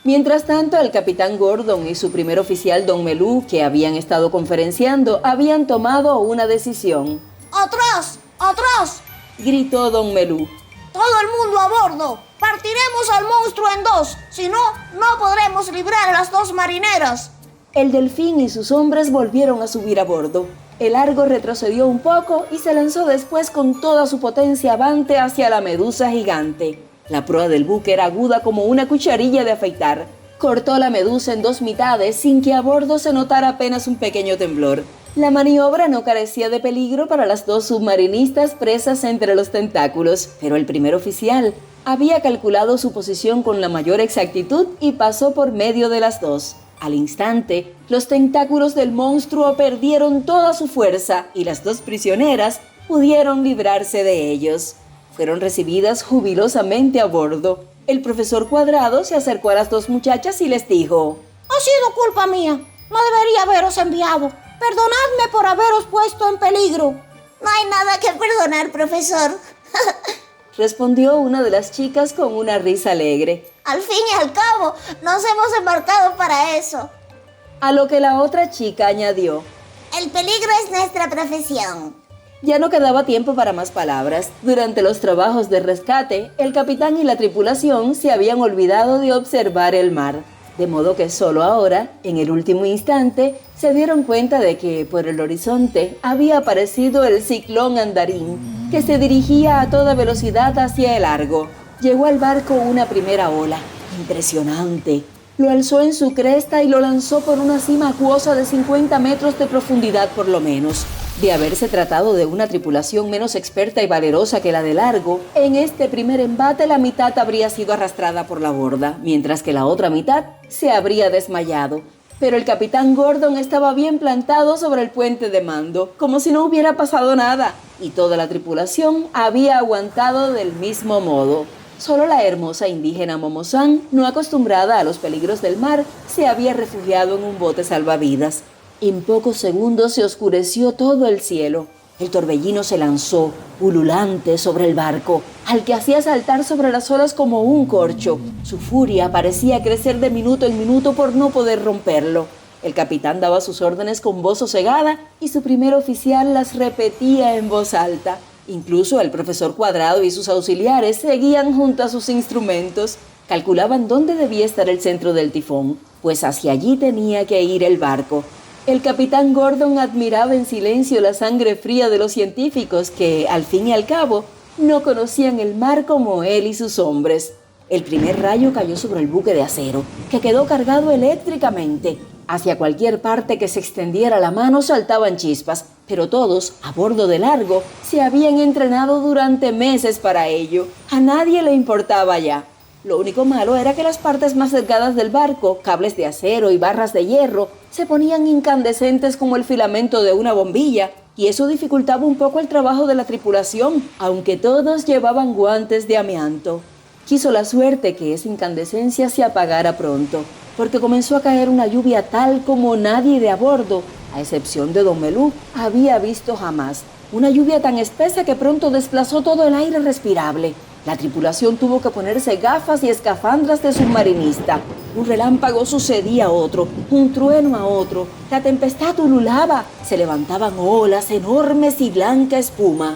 Mientras tanto, el capitán Gordon y su primer oficial, Don Melú, que habían estado conferenciando, habían tomado una decisión. ¡Atrás! ¡Atrás! Gritó Don Melú. ¡Todo el mundo a bordo! ¡Partiremos al monstruo en dos! Si no, no podremos librar a las dos marineras. El delfín y sus hombres volvieron a subir a bordo. El Argo retrocedió un poco y se lanzó después con toda su potencia avante hacia la medusa gigante. La proa del buque era aguda como una cucharilla de afeitar. Cortó la medusa en dos mitades sin que a bordo se notara apenas un pequeño temblor. La maniobra no carecía de peligro para las dos submarinistas presas entre los tentáculos, pero el primer oficial había calculado su posición con la mayor exactitud y pasó por medio de las dos. Al instante, los tentáculos del monstruo perdieron toda su fuerza y las dos prisioneras pudieron librarse de ellos. Fueron recibidas jubilosamente a bordo. El profesor Cuadrado se acercó a las dos muchachas y les dijo: Ha sido culpa mía. No debería haberos enviado. Perdonadme por haberos puesto en peligro. No hay nada que perdonar, profesor. respondió una de las chicas con una risa alegre. Al fin y al cabo, nos hemos embarcado para eso. A lo que la otra chica añadió: El peligro es nuestra profesión. Ya no quedaba tiempo para más palabras. Durante los trabajos de rescate, el capitán y la tripulación se habían olvidado de observar el mar. De modo que solo ahora, en el último instante, se dieron cuenta de que por el horizonte había aparecido el ciclón andarín, que se dirigía a toda velocidad hacia el Argo. Llegó al barco una primera ola, impresionante. Lo alzó en su cresta y lo lanzó por una cima acuosa de 50 metros de profundidad por lo menos. De haberse tratado de una tripulación menos experta y valerosa que la del Argo, en este primer embate la mitad habría sido arrastrada por la borda, mientras que la otra mitad se habría desmayado. Pero el capitán Gordon estaba bien plantado sobre el puente de mando, como si no hubiera pasado nada, y toda la tripulación había aguantado del mismo modo. Solo la hermosa indígena Momozán, no acostumbrada a los peligros del mar, se había refugiado en un bote salvavidas. En pocos segundos se oscureció todo el cielo. El torbellino se lanzó, ululante, sobre el barco, al que hacía saltar sobre las olas como un corcho. Su furia parecía crecer de minuto en minuto por no poder romperlo. El capitán daba sus órdenes con voz sosegada y su primer oficial las repetía en voz alta. Incluso el profesor Cuadrado y sus auxiliares seguían junto a sus instrumentos. Calculaban dónde debía estar el centro del tifón, pues hacia allí tenía que ir el barco. El capitán Gordon admiraba en silencio la sangre fría de los científicos que, al fin y al cabo, no conocían el mar como él y sus hombres. El primer rayo cayó sobre el buque de acero, que quedó cargado eléctricamente. Hacia cualquier parte que se extendiera la mano saltaban chispas, pero todos, a bordo del Argo, se habían entrenado durante meses para ello. A nadie le importaba ya. Lo único malo era que las partes más delgadas del barco, cables de acero y barras de hierro, se ponían incandescentes como el filamento de una bombilla, y eso dificultaba un poco el trabajo de la tripulación, aunque todos llevaban guantes de amianto. Quiso la suerte que esa incandescencia se apagara pronto, porque comenzó a caer una lluvia tal como nadie de a bordo, a excepción de Don Melú, había visto jamás. Una lluvia tan espesa que pronto desplazó todo el aire respirable. La tripulación tuvo que ponerse gafas y escafandras de submarinista. Un relámpago sucedía a otro, un trueno a otro. La tempestad ululaba, se levantaban olas enormes y blanca espuma.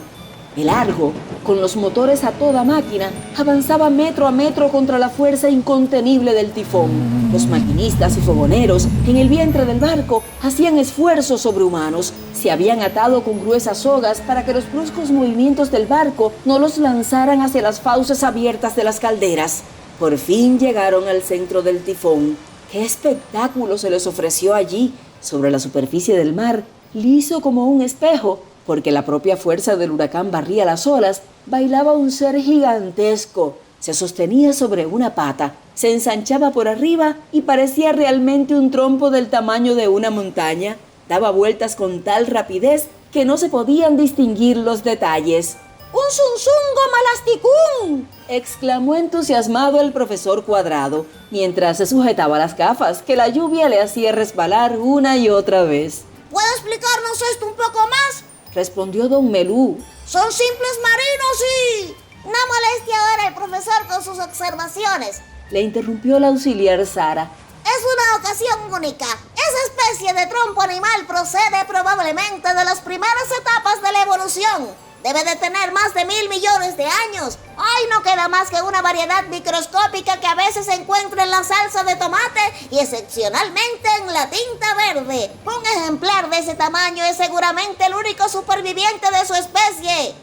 El Argo, con los motores a toda máquina, avanzaba metro a metro contra la fuerza incontenible del tifón. Los maquinistas y fogoneros, en el vientre del barco, hacían esfuerzos sobrehumanos. Se habían atado con gruesas sogas para que los bruscos movimientos del barco no los lanzaran hacia las fauces abiertas de las calderas. Por fin llegaron al centro del tifón. ¡Qué espectáculo se les ofreció allí, sobre la superficie del mar, liso como un espejo! Porque la propia fuerza del huracán barría las olas, bailaba un ser gigantesco. Se sostenía sobre una pata, Se ensanchaba por arriba y parecía realmente un trompo del tamaño de una montaña. Daba vueltas con tal rapidez que no se podían distinguir los detalles. ¡Un zunzungo malasticún! Exclamó entusiasmado el profesor Cuadrado, mientras se sujetaba las gafas que la lluvia le hacía resbalar una y otra vez. ¿Puede explicarnos esto un poco más? Respondió don Melú. Son simples marinos y... No moleste ahora el profesor con sus observaciones. Le interrumpió la auxiliar Sara. Es una ocasión única. Esa especie de trompo animal procede probablemente de las primeras etapas de la evolución. Debe de tener más de 1.000 millones de años. Hoy no queda más que una variedad microscópica que a veces se encuentra en la salsa de tomate y excepcionalmente en la tinta verde. Un ejemplar de ese tamaño es seguramente el único superviviente de su especie.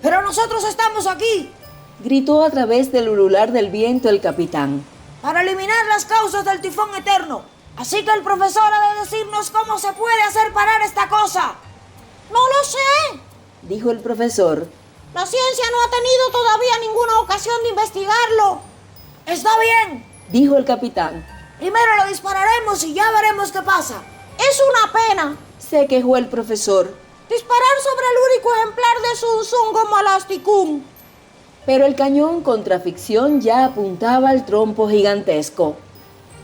Pero nosotros estamos aquí Gritó a través del ulular del viento el capitán. para eliminar las causas del tifón eterno. Así que el profesor ha de decirnos cómo se puede hacer parar esta cosa. No lo sé. Dijo el profesor. La ciencia no ha tenido todavía ninguna ocasión de investigarlo. Está bien. Dijo el capitán. Primero lo dispararemos y ya veremos qué pasa. Es una pena. Se quejó el profesor. Disparar sobre el único ejemplar de Zunzungo malasticum. Pero el cañón contra ficción ya apuntaba al trompo gigantesco.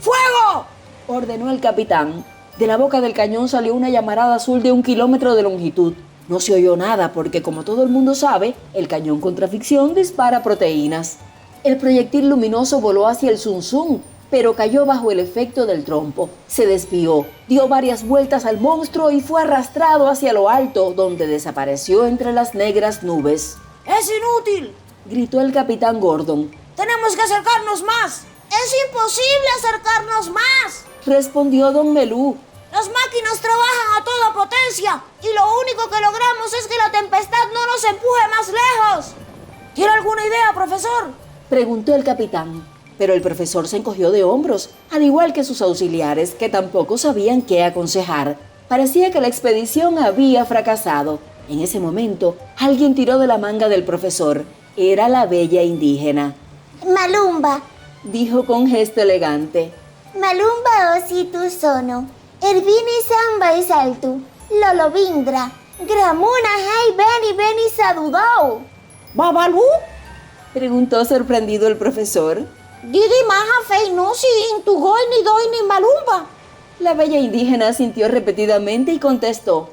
¡Fuego! Ordenó el capitán. De la boca del cañón salió una llamarada azul de 1 kilómetro de longitud. No se oyó nada porque, como todo el mundo sabe, el cañón contra ficción dispara proteínas. El proyectil luminoso voló hacia el Zunzún, pero cayó bajo el efecto del trompo. Se desvió, dio varias vueltas al monstruo y fue arrastrado hacia lo alto, donde desapareció entre las negras nubes. ¡Es inútil! Gritó el capitán Gordon. ¡Tenemos que acercarnos más! Es imposible acercarnos más. Respondió don Melú. Las máquinas trabajan a toda potencia y lo único que logramos es que la tempestad no nos empuje más lejos. ¿Tiene alguna idea, profesor? Preguntó el capitán. Pero el profesor se encogió de hombros, al igual que sus auxiliares, que tampoco sabían qué aconsejar. Parecía que la expedición había fracasado. En ese momento, alguien tiró de la manga del profesor. Era la bella indígena. Malumba. Dijo con gesto elegante. Malumba ositu sono. Ervini samba y saltu. Lolovindra. Gramuna hay beni sadudao. ¿Babalú? Preguntó sorprendido el profesor. Didi maja fei no si intugoy ni doy ni malumba. La bella indígena asintió repetidamente y contestó.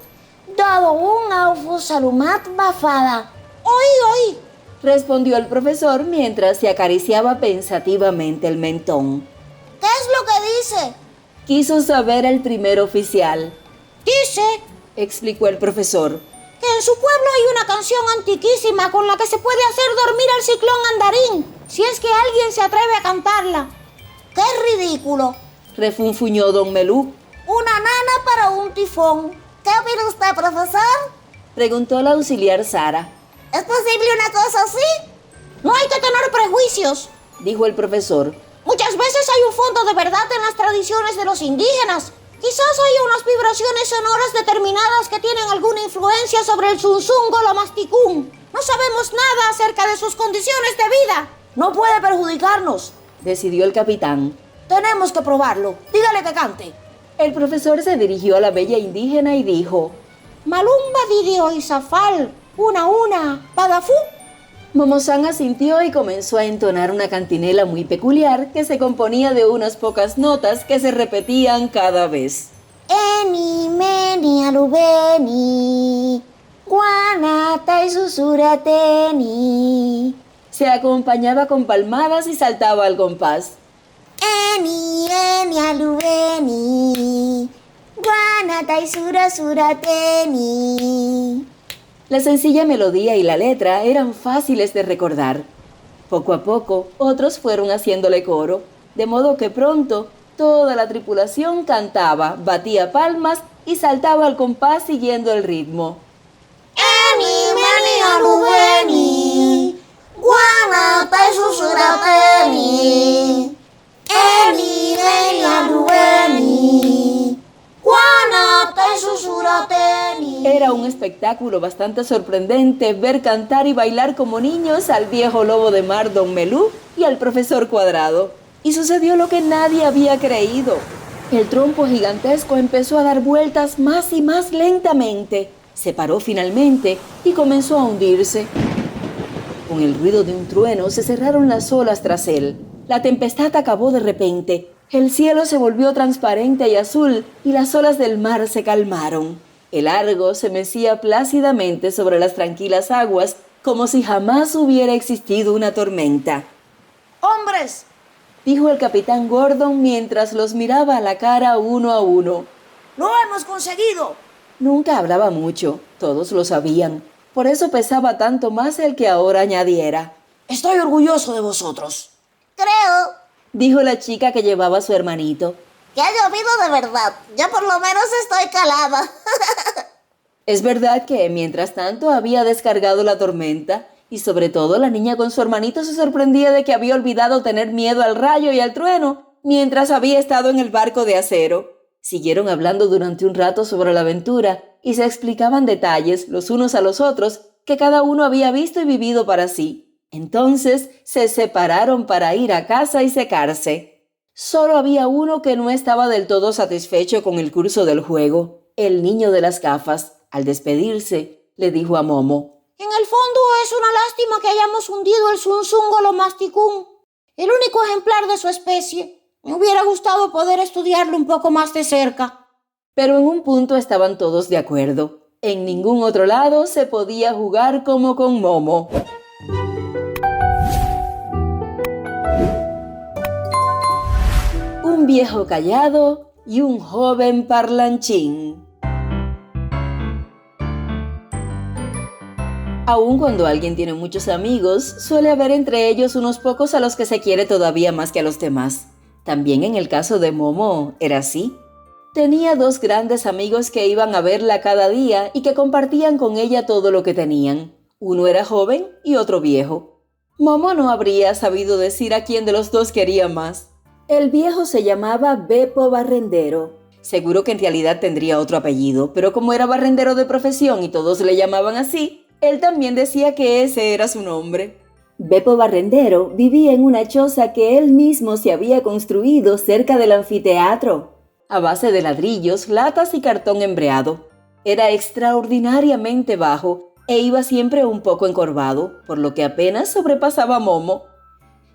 Dado un aufu salumat bafada. Oí. Respondió el profesor mientras se acariciaba pensativamente el mentón. ¿Qué es lo que dice? Quiso saber el primer oficial. Dice Explicó el profesor. que en su pueblo hay una canción antiquísima con la que se puede hacer dormir al ciclón andarín, si es que alguien se atreve a cantarla. ¡Qué ridículo! Refunfuñó don Melú. Una nana para un tifón. ¿Qué opina usted, profesor? Preguntó la auxiliar Sara. ¿Es posible una cosa así? No hay que tener prejuicios. Dijo el profesor. Muchas veces hay un fondo de verdad en las tradiciones de los indígenas. Quizás haya unas vibraciones sonoras determinadas que tienen alguna influencia sobre el Zunzungo Lamasticún. No sabemos nada acerca de sus condiciones de vida. No puede perjudicarnos. Decidió el capitán. Tenemos que probarlo. Dígale que cante. El profesor se dirigió a la bella indígena y dijo. Malumba didio Izafal, una, padafú. Momozán asintió y comenzó a entonar una cantinela muy peculiar que se componía de unas pocas notas que se repetían cada vez. Eni, meni, alubeni, guanata y susurateni. Se acompañaba con palmadas y saltaba al compás. Eni, alubeni, guanata y surateni. La sencilla melodía y la letra eran fáciles de recordar. Poco a poco, otros fueron haciéndole coro, de modo que pronto toda la tripulación cantaba, batía palmas y saltaba al compás siguiendo el ritmo. Eni, meni, alubeni, guanata y susurateni. Eni, meni, alubeni, guanata y susurateni. Era un espectáculo bastante sorprendente ver cantar y bailar como niños al viejo lobo de mar Don Melú y al profesor Cuadrado. Y sucedió lo que nadie había creído. El trompo gigantesco empezó a dar vueltas más y más lentamente. Se paró finalmente y comenzó a hundirse. Con el ruido de un trueno se cerraron las olas tras él. La tempestad acabó de repente. El cielo se volvió transparente y azul y las olas del mar se calmaron. El Argo se mecía plácidamente sobre las tranquilas aguas como si jamás hubiera existido una tormenta. ¡Hombres!, dijo el capitán Gordon mientras los miraba a la cara uno a uno. ¡lo hemos conseguido! Nunca hablaba mucho, todos lo sabían. Por eso pesaba tanto más el que ahora añadiera. Estoy orgulloso de vosotros. Creo Dijo la chica que llevaba a su hermanito. que ha llovido de verdad. Ya por lo menos estoy calada. Es verdad que, mientras tanto, había descargado la tormenta, y sobre todo la niña con su hermanito se sorprendía de que había olvidado tener miedo al rayo y al trueno, mientras había estado en el barco de acero. Siguieron hablando durante un rato sobre la aventura, y se explicaban detalles, los unos a los otros, que cada uno había visto y vivido para sí. Entonces se separaron para ir a casa y secarse. Solo había uno que no estaba del todo satisfecho con el curso del juego, el niño de las gafas. Al despedirse, le dijo a Momo: En el fondo es una lástima que hayamos hundido el Zunzúngolo masticún, el único ejemplar de su especie. Me hubiera gustado poder estudiarlo un poco más de cerca. Pero en un punto estaban todos de acuerdo. En ningún otro lado se podía jugar como con Momo. Un viejo callado y un joven parlanchín. Aun cuando alguien tiene muchos amigos, suele haber entre ellos unos pocos a los que se quiere todavía más que a los demás. También en el caso de Momo era así. Tenía dos grandes amigos que iban a verla cada día y que compartían con ella todo lo que tenían. Uno era joven y otro viejo. Momo no habría sabido decir a quién de los dos quería más. El viejo se llamaba Beppo Barrendero. Seguro que en realidad tendría otro apellido, pero como era barrendero de profesión y todos le llamaban así, él también decía que ese era su nombre. Beppo Barrendero vivía en una choza que él mismo se había construido cerca del anfiteatro, a base de ladrillos, latas y cartón embreado. Era extraordinariamente bajo e iba siempre un poco encorvado, por lo que apenas sobrepasaba a Momo.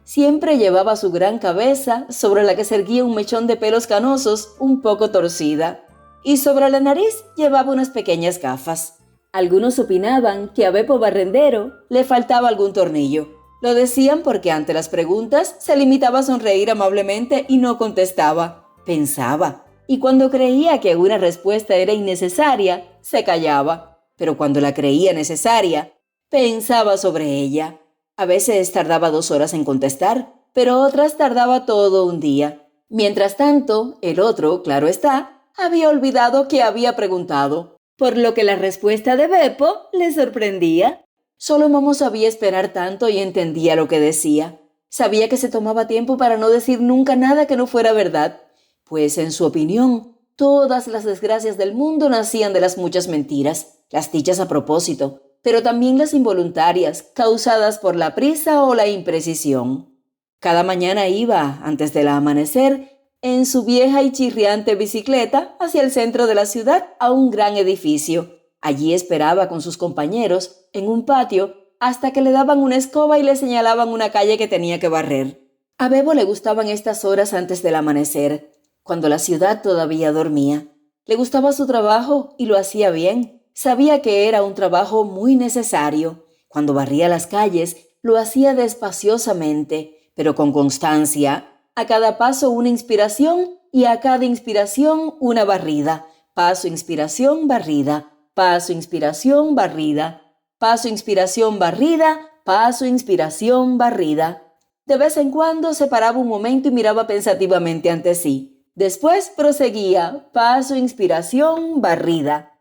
Siempre llevaba su gran cabeza, sobre la que se erguía un mechón de pelos canosos un poco torcida, y sobre la nariz llevaba unas pequeñas gafas. Algunos opinaban que a Beppo Barrendero le faltaba algún tornillo. Lo decían porque ante las preguntas se limitaba a sonreír amablemente y no contestaba. Pensaba, y cuando creía que una respuesta era innecesaria, se callaba. Pero cuando la creía necesaria, pensaba sobre ella. A veces tardaba 2 horas en contestar, pero otras tardaba todo un día. Mientras tanto, el otro, claro está, había olvidado que había preguntado, por lo que la respuesta de Beppo le sorprendía. Solo Momo sabía esperar tanto y entendía lo que decía. Sabía que se tomaba tiempo para no decir nunca nada que no fuera verdad, pues en su opinión, todas las desgracias del mundo nacían de las muchas mentiras, las dichas a propósito, pero también las involuntarias, causadas por la prisa o la imprecisión. Cada mañana iba, antes del amanecer, en su vieja y chirriante bicicleta hacia el centro de la ciudad a un gran edificio. Allí esperaba con sus compañeros, en un patio, hasta que le daban una escoba y le señalaban una calle que tenía que barrer. A Beppo le gustaban estas horas antes del amanecer, cuando la ciudad todavía dormía. Le gustaba su trabajo y lo hacía bien. Sabía que era un trabajo muy necesario. Cuando barría las calles, lo hacía despaciosamente, pero con constancia. A cada paso una inspiración y a cada inspiración una barrida. Paso, inspiración, barrida. Paso, inspiración, barrida. Paso, inspiración, barrida. Paso, inspiración, barrida. De vez en cuando se paraba un momento y miraba pensativamente ante sí. Después proseguía. Paso, inspiración, barrida.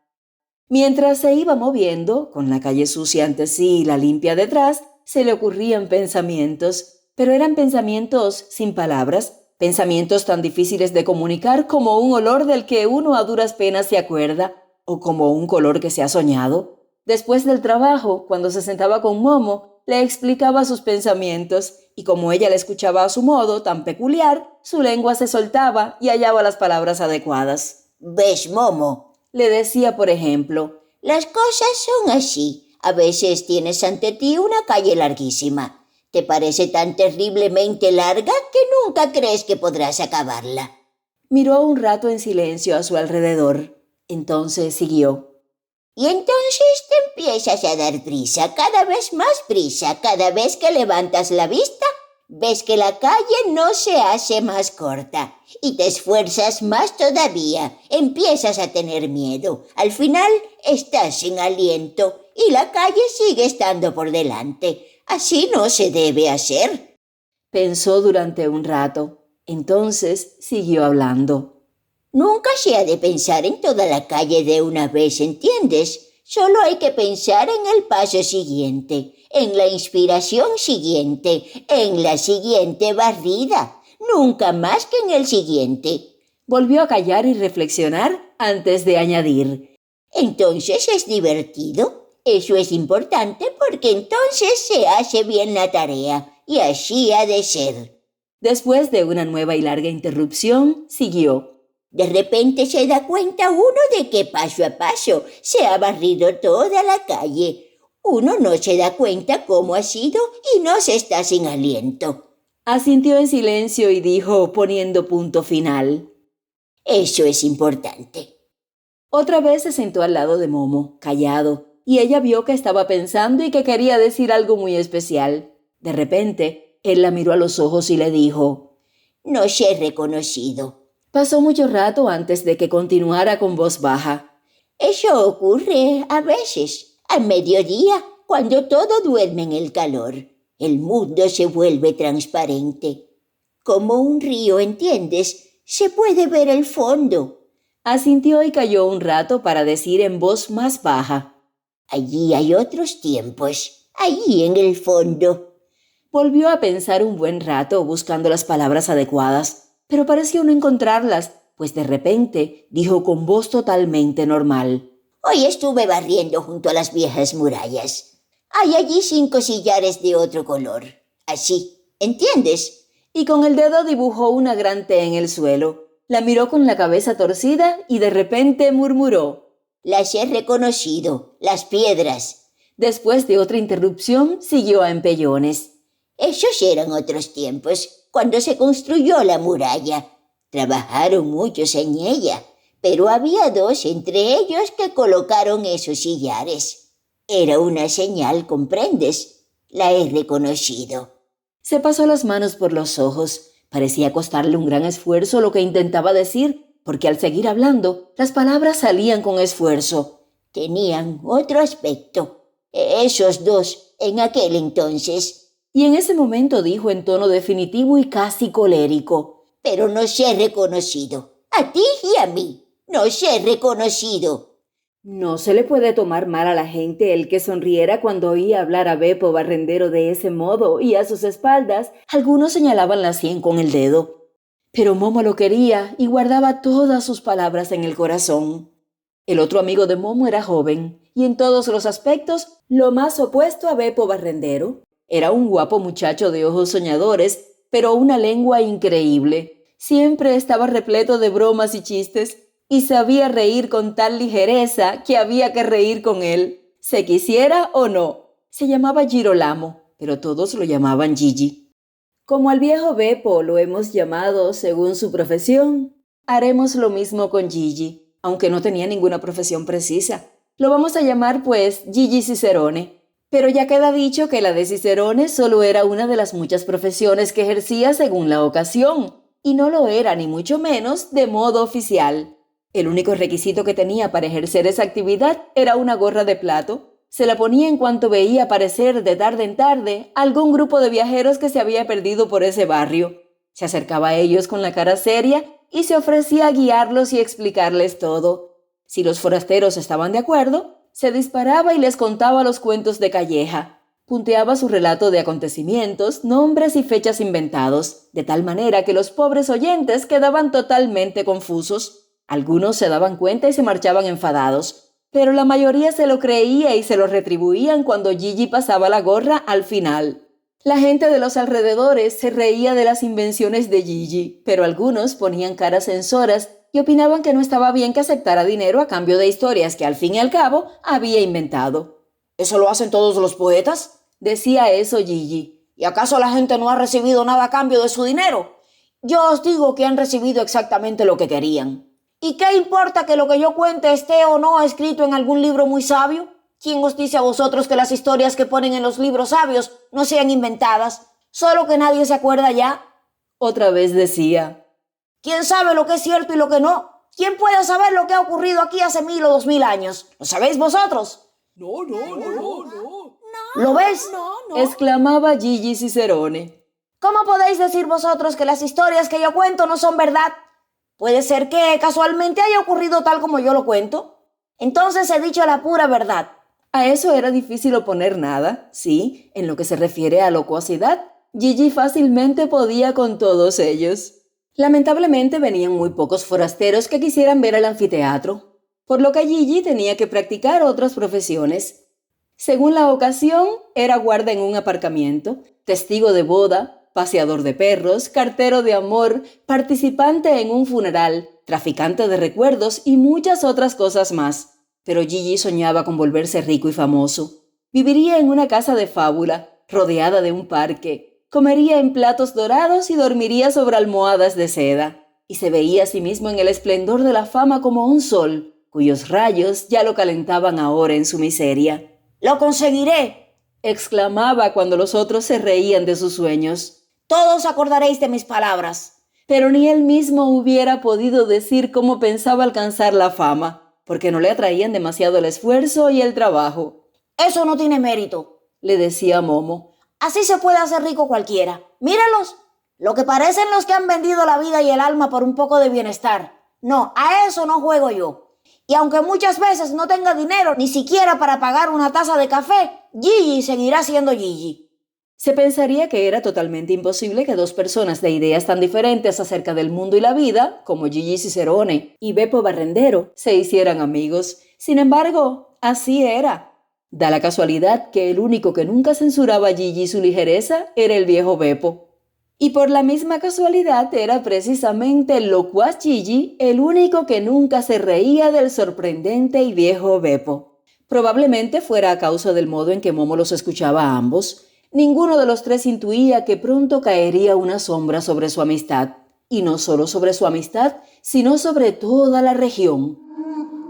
Mientras se iba moviendo, con la calle sucia ante sí y la limpia detrás, se le ocurrían pensamientos. Pero eran pensamientos sin palabras, pensamientos tan difíciles de comunicar como un olor del que uno a duras penas se acuerda, o como un color que se ha soñado. Después del trabajo, cuando se sentaba con Momo, le explicaba sus pensamientos, y como ella le escuchaba a su modo tan peculiar, su lengua se soltaba y hallaba las palabras adecuadas. ¿Ves, Momo? Le decía, por ejemplo, las cosas son así. A veces tienes ante ti una calle larguísima. Te parece tan terriblemente larga que nunca crees que podrás acabarla. Miró un rato en silencio a su alrededor. Entonces siguió. Y entonces te empiezas a dar prisa, cada vez más prisa. Cada vez que levantas la vista, ves que la calle no se hace más corta. Y te esfuerzas más todavía. Empiezas a tener miedo. Al final estás sin aliento y la calle sigue estando por delante. Así no se debe hacer. Pensó durante un rato. Entonces siguió hablando. Nunca se ha de pensar en toda la calle de una vez, ¿entiendes? Solo hay que pensar en el paso siguiente, en la inspiración siguiente, en la siguiente barrida. Nunca más que en el siguiente. Volvió a callar y reflexionar antes de añadir. Entonces es divertido. Eso es importante porque entonces se hace bien la tarea y así ha de ser. Después de una nueva y larga interrupción, siguió. De repente se da cuenta uno de que paso a paso se ha barrido toda la calle. Uno no se da cuenta cómo ha sido y no se está sin aliento. Asintió en silencio y dijo, poniendo punto final. Eso es importante. Otra vez se sentó al lado de Momo, callado, y ella vio que estaba pensando y que quería decir algo muy especial. De repente, él la miró a los ojos y le dijo, no se he reconocido. Pasó mucho rato antes de que continuara con voz baja. Eso ocurre a veces, al mediodía, cuando todo duerme en el calor. El mundo se vuelve transparente. Como un río, ¿entiendes? Se puede ver el fondo. Asintió y calló un rato para decir en voz más baja. Allí hay otros tiempos, allí en el fondo. Volvió a pensar un buen rato buscando las palabras adecuadas, pero pareció no encontrarlas, pues de repente dijo con voz totalmente normal. Hoy estuve barriendo junto a las viejas murallas. Hay allí 5 sillares de otro color. Así, ¿entiendes? Y con el dedo dibujó una gran T en el suelo. La miró con la cabeza torcida y de repente murmuró. Las he reconocido, las piedras. Después de otra interrupción, siguió a empellones. Esos eran otros tiempos, cuando se construyó la muralla. Trabajaron muchos en ella, pero había 2 entre ellos que colocaron esos sillares. Era una señal, ¿comprendes? La he reconocido. Se pasó las manos por los ojos. Parecía costarle un gran esfuerzo lo que intentaba decir, porque al seguir hablando, las palabras salían con esfuerzo. Tenían otro aspecto. Esos 2, en aquel entonces. Y en ese momento dijo en tono definitivo y casi colérico. Pero no se ha reconocido. A ti y a mí. No se ha reconocido. No se le puede tomar mal a la gente el que sonriera cuando oía hablar a Beppo Barrendero de ese modo, y a sus espaldas algunos señalaban la sien con el dedo. Pero Momo lo quería y guardaba todas sus palabras en el corazón. El otro amigo de Momo era joven y en todos los aspectos lo más opuesto a Beppo Barrendero. Era un guapo muchacho de ojos soñadores, pero una lengua increíble. Siempre estaba repleto de bromas y chistes y sabía reír con tal ligereza que había que reír con él, se quisiera o no. Se llamaba Girolamo, pero todos lo llamaban Gigi. Como al viejo Beppo lo hemos llamado según su profesión, haremos lo mismo con Gigi, aunque no tenía ninguna profesión precisa. Lo vamos a llamar pues Gigi Cicerone. Pero ya queda dicho que la de Cicerone solo era una de las muchas profesiones que ejercía según la ocasión, y no lo era ni mucho menos de modo oficial. El único requisito que tenía para ejercer esa actividad era una gorra de plato. Se la ponía en cuanto veía aparecer de tarde en tarde algún grupo de viajeros que se había perdido por ese barrio. Se acercaba a ellos con la cara seria y se ofrecía a guiarlos y explicarles todo. Si los forasteros estaban de acuerdo, se disparaba y les contaba los cuentos de Calleja. Punteaba su relato de acontecimientos, nombres y fechas inventados, de tal manera que los pobres oyentes quedaban totalmente confusos. Algunos se daban cuenta y se marchaban enfadados. Pero la mayoría se lo creía y se lo retribuían cuando Gigi pasaba la gorra al final. La gente de los alrededores se reía de las invenciones de Gigi, pero algunos ponían caras censoras y opinaban que no estaba bien que aceptara dinero a cambio de historias que al fin y al cabo había inventado. ¿Eso lo hacen todos los poetas? Decía eso Gigi. ¿Y acaso la gente no ha recibido nada a cambio de su dinero? Yo os digo que han recibido exactamente lo que querían. ¿Y qué importa que lo que yo cuente esté o no escrito en algún libro muy sabio? ¿Quién os dice a vosotros que las historias que ponen en los libros sabios no sean inventadas? Solo que nadie se acuerda ya. Otra vez decía. ¿Quién sabe lo que es cierto y lo que no? ¿Quién puede saber lo que ha ocurrido aquí hace 1000 o 2000 años? ¿Lo sabéis vosotros? No. ¿Lo ves? Exclamaba Gigi Cicerone. ¿Cómo podéis decir vosotros que las historias que yo cuento no son verdad? Puede ser que casualmente haya ocurrido tal como yo lo cuento. Entonces he dicho la pura verdad. A eso era difícil oponer nada. Sí, en lo que se refiere a locuacidad, Gigi fácilmente podía con todos ellos. Lamentablemente venían muy pocos forasteros que quisieran ver el anfiteatro, por lo que Gigi tenía que practicar otras profesiones. Según la ocasión, era guarda en un aparcamiento, testigo de boda, paseador de perros, cartero de amor, participante en un funeral, traficante de recuerdos y muchas otras cosas más. Pero Gigi soñaba con volverse rico y famoso. Viviría en una casa de fábula, rodeada de un parque. Comería en platos dorados y dormiría sobre almohadas de seda. Y se veía a sí mismo en el esplendor de la fama como un sol, cuyos rayos ya lo calentaban ahora en su miseria. ¡Lo conseguiré!, exclamaba cuando los otros se reían de sus sueños. Todos acordaréis de mis palabras. Pero ni él mismo hubiera podido decir cómo pensaba alcanzar la fama, porque no le atraían demasiado el esfuerzo y el trabajo. Eso no tiene mérito, le decía Momo. Así se puede hacer rico cualquiera. Míralos, lo que parecen los que han vendido la vida y el alma por un poco de bienestar. No, a eso no juego yo. Y aunque muchas veces no tenga dinero ni siquiera para pagar una taza de café, Gigi seguirá siendo Gigi. Se pensaría que era totalmente imposible que dos personas de ideas tan diferentes acerca del mundo y la vida, como Gigi Cicerone y Beppo Barrendero, se hicieran amigos. Sin embargo, así era. Da la casualidad que el único que nunca censuraba a Gigi su ligereza era el viejo Beppo. Y por la misma casualidad era precisamente el locuaz Gigi el único que nunca se reía del sorprendente y viejo Beppo. Probablemente fuera a causa del modo en que Momo los escuchaba a ambos. Ninguno de los tres intuía que pronto caería una sombra sobre su amistad, y no solo sobre su amistad, sino sobre toda la región.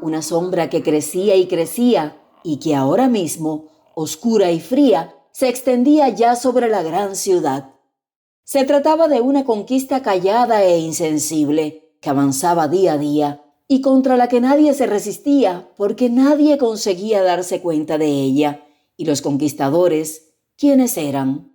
Una sombra que crecía y crecía, y que ahora mismo, oscura y fría, se extendía ya sobre la gran ciudad. Se trataba de una conquista callada e insensible, que avanzaba día a día, y contra la que nadie se resistía, porque nadie conseguía darse cuenta de ella, y los conquistadores, ¿quiénes eran?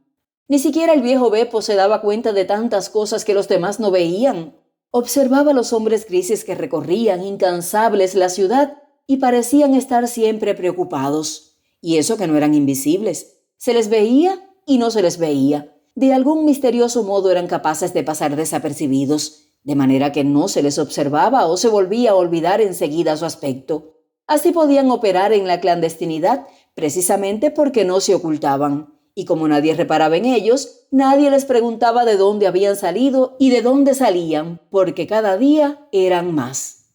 Ni siquiera el viejo Beppo se daba cuenta de tantas cosas que los demás no veían. Observaba a los hombres grises que recorrían incansables la ciudad y parecían estar siempre preocupados. Y eso que no eran invisibles. Se les veía y no se les veía. De algún misterioso modo eran capaces de pasar desapercibidos, de manera que no se les observaba o se volvía a olvidar enseguida su aspecto. Así podían operar en la clandestinidad precisamente porque no se ocultaban. Y como nadie reparaba en ellos, nadie les preguntaba de dónde habían salido y de dónde salían, porque cada día eran más.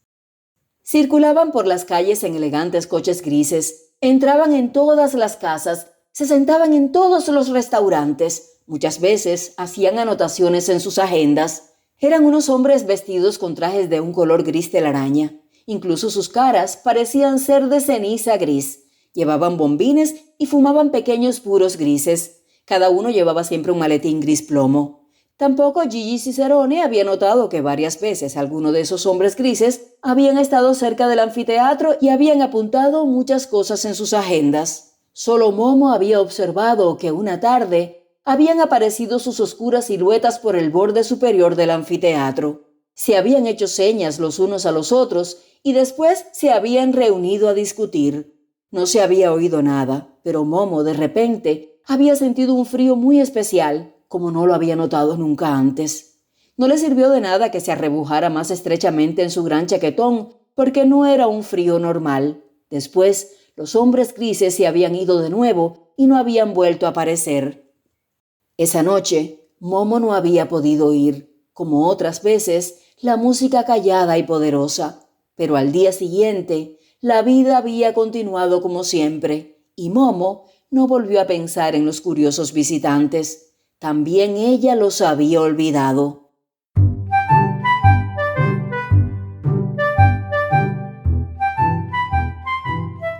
Circulaban por las calles en elegantes coches grises, entraban en todas las casas, se sentaban en todos los restaurantes, muchas veces hacían anotaciones en sus agendas. Eran unos hombres vestidos con trajes de un color gris telaraña. Incluso sus caras parecían ser de ceniza gris. Llevaban bombines y fumaban pequeños puros grises. Cada uno llevaba siempre un maletín gris plomo. Tampoco Gigi Cicerone había notado que varias veces algunos de esos hombres grises habían estado cerca del anfiteatro y habían apuntado muchas cosas en sus agendas. Solo Momo había observado que una tarde habían aparecido sus oscuras siluetas por el borde superior del anfiteatro. Se habían hecho señas los unos a los otros y después se habían reunido a discutir. No se había oído nada, pero Momo, de repente, había sentido un frío muy especial, como no lo había notado nunca antes. No le sirvió de nada que se arrebujara más estrechamente en su gran chaquetón, porque no era un frío normal. Después, los hombres grises se habían ido de nuevo y no habían vuelto a aparecer. Esa noche, Momo no había podido oír, como otras veces, la música callada y poderosa. Pero al día siguiente, la vida había continuado como siempre, y Momo no volvió a pensar en los curiosos visitantes. También ella los había olvidado.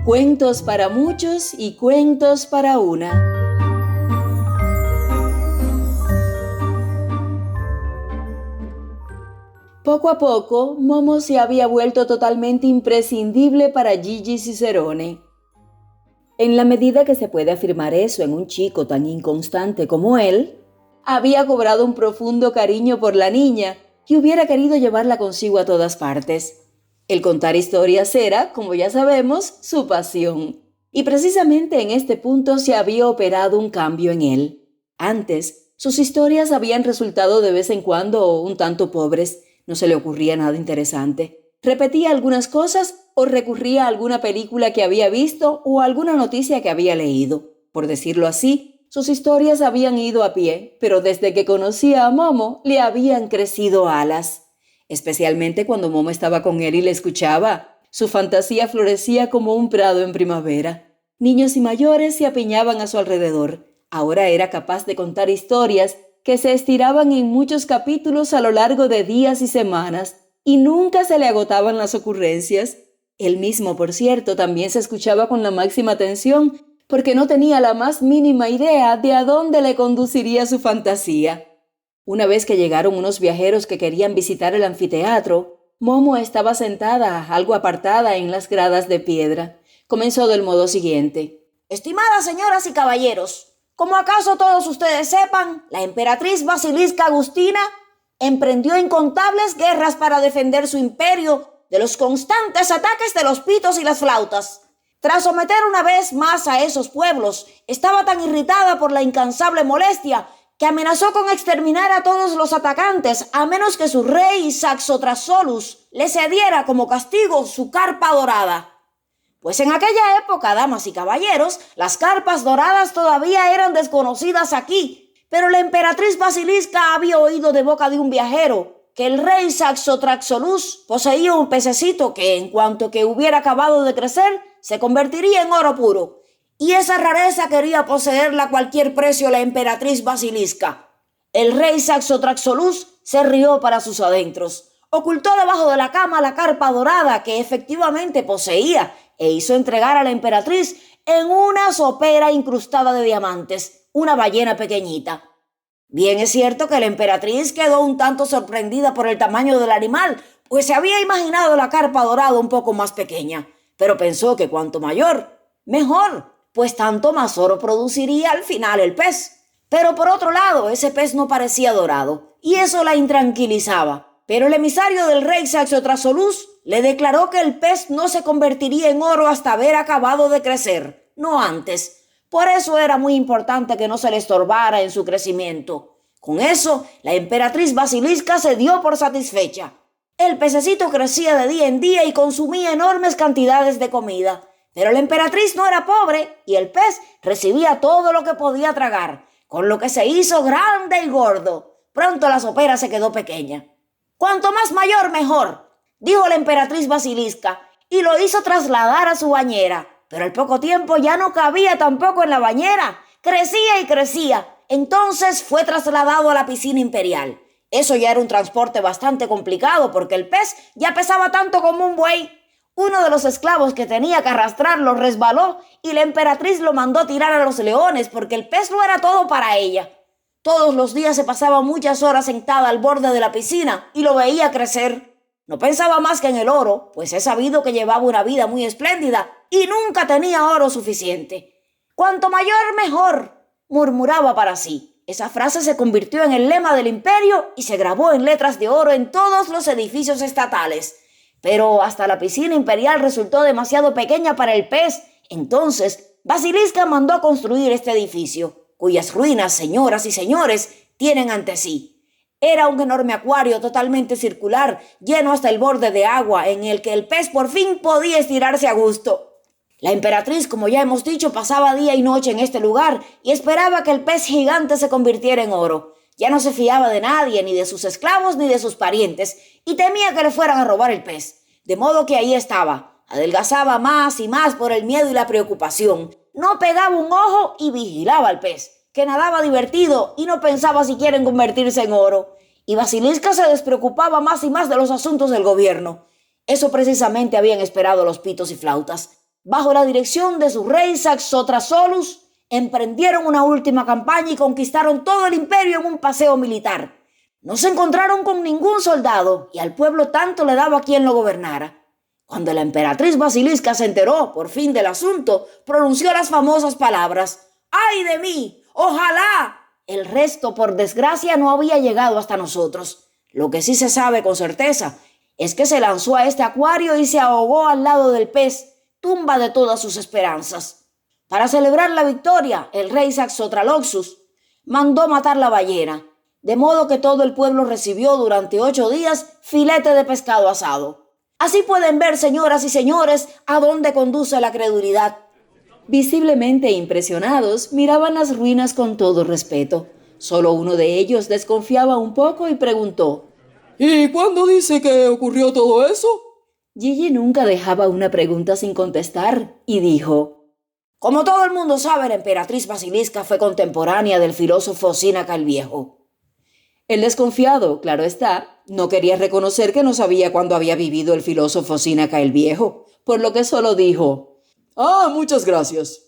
Cuentos para muchos y cuentos para una. Poco a poco, Momo se había vuelto totalmente imprescindible para Gigi Cicerone. En la medida que se puede afirmar eso en un chico tan inconstante como él, había cobrado un profundo cariño por la niña y hubiera querido llevarla consigo a todas partes. El contar historias era, como ya sabemos, su pasión. Y precisamente en este punto se había operado un cambio en él. Antes, sus historias habían resultado de vez en cuando un tanto pobres. No se le ocurría nada interesante. Repetía algunas cosas o recurría a alguna película que había visto o a alguna noticia que había leído. Por decirlo así, sus historias habían ido a pie, pero desde que conocía a Momo le habían crecido alas. Especialmente cuando Momo estaba con él y le escuchaba. Su fantasía florecía como un prado en primavera. Niños y mayores se apiñaban a su alrededor. Ahora era capaz de contar historias que se estiraban en muchos capítulos a lo largo de días y semanas, y nunca se le agotaban las ocurrencias. Él mismo, por cierto, también se escuchaba con la máxima atención, porque no tenía la más mínima idea de a dónde le conduciría su fantasía. Una vez que llegaron unos viajeros que querían visitar el anfiteatro, Momo estaba sentada, algo apartada en las gradas de piedra. Comenzó del modo siguiente. Estimadas señoras y caballeros, como acaso todos ustedes sepan, la emperatriz Basilisca Agustina emprendió incontables guerras para defender su imperio de los constantes ataques de los pitos y las flautas. Tras someter una vez más a esos pueblos, estaba tan irritada por la incansable molestia que amenazó con exterminar a todos los atacantes a menos que su rey Saxotrasolus le cediera como castigo su carpa dorada. Pues en aquella época, damas y caballeros, las carpas doradas todavía eran desconocidas aquí, pero la emperatriz Basilisca había oído de boca de un viajero que el rey Saxotraxolus poseía un pececito que, en cuanto que hubiera acabado de crecer, se convertiría en oro puro. Y esa rareza quería poseerla a cualquier precio la emperatriz Basilisca. El rey Saxotraxolus se rió para sus adentros, ocultó debajo de la cama la carpa dorada que efectivamente poseía e hizo entregar a la emperatriz en una sopera incrustada de diamantes, una ballena pequeñita. Bien es cierto que la emperatriz quedó un tanto sorprendida por el tamaño del animal, pues se había imaginado la carpa dorada un poco más pequeña, pero pensó que cuanto mayor, mejor, pues tanto más oro produciría al final el pez. Pero por otro lado, ese pez no parecía dorado, y eso la intranquilizaba. Pero el emisario del rey Saxotrasolus le declaró que el pez no se convertiría en oro hasta haber acabado de crecer, no antes. Por eso era muy importante que no se le estorbara en su crecimiento. Con eso, la emperatriz Basilisca se dio por satisfecha. El pececito crecía de día en día y consumía enormes cantidades de comida. Pero la emperatriz no era pobre y el pez recibía todo lo que podía tragar, con lo que se hizo grande y gordo. Pronto la sopera se quedó pequeña. «Cuanto más mayor, mejor», dijo la emperatriz Basilisca, y lo hizo trasladar a su bañera. Pero al poco tiempo ya no cabía tampoco en la bañera. Crecía y crecía. Entonces fue trasladado a la piscina imperial. Eso ya era un transporte bastante complicado porque el pez ya pesaba tanto como un buey. Uno de los esclavos que tenía que arrastrarlo resbaló y la emperatriz lo mandó tirar a los leones porque el pez no era todo para ella. Todos los días se pasaba muchas horas sentada al borde de la piscina y lo veía crecer. No pensaba más que en el oro, pues he sabido que llevaba una vida muy espléndida y nunca tenía oro suficiente. «Cuanto mayor, mejor», murmuraba para sí. Esa frase se convirtió en el lema del imperio y se grabó en letras de oro en todos los edificios estatales. Pero hasta la piscina imperial resultó demasiado pequeña para el pez. Entonces, Basilisca mandó construir este edificio, cuyas ruinas, señoras y señores, tienen ante sí. Era un enorme acuario totalmente circular, lleno hasta el borde de agua, en el que el pez por fin podía estirarse a gusto. La emperatriz, como ya hemos dicho, pasaba día y noche en este lugar y esperaba que el pez gigante se convirtiera en oro. Ya no se fiaba de nadie, ni de sus esclavos ni de sus parientes, y temía que le fueran a robar el pez. De modo que ahí estaba, adelgazaba más y más por el miedo y la preocupación. No pegaba un ojo y vigilaba al pez, que nadaba divertido y no pensaba siquiera en convertirse en oro. Y Basilisca se despreocupaba más y más de los asuntos del gobierno. Eso precisamente habían esperado los pitos y flautas. Bajo la dirección de su rey Saxotrasolus, emprendieron una última campaña y conquistaron todo el imperio en un paseo militar. No se encontraron con ningún soldado y al pueblo tanto le daba quien lo gobernara. Cuando la emperatriz Basilisca se enteró, por fin, del asunto, pronunció las famosas palabras: ¡ay de mí! ¡Ojalá! El resto, por desgracia, no había llegado hasta nosotros. Lo que sí se sabe con certeza es que se lanzó a este acuario y se ahogó al lado del pez, tumba de todas sus esperanzas. Para celebrar la victoria, el rey Saxotraloxus mandó matar la ballena, de modo que todo el pueblo recibió durante 8 días filete de pescado asado. Así pueden ver, señoras y señores, a dónde conduce la credulidad. Visiblemente impresionados, miraban las ruinas con todo respeto. Solo uno de ellos desconfiaba un poco y preguntó: ¿Y cuándo dice que ocurrió todo eso? Gigi nunca dejaba una pregunta sin contestar y dijo: Como todo el mundo sabe, la emperatriz Basilisca fue contemporánea del filósofo Sínaca el Viejo. El desconfiado, claro está, no quería reconocer que no sabía cuándo había vivido el filósofo Sínaca el Viejo, por lo que solo dijo: Ah, muchas gracias.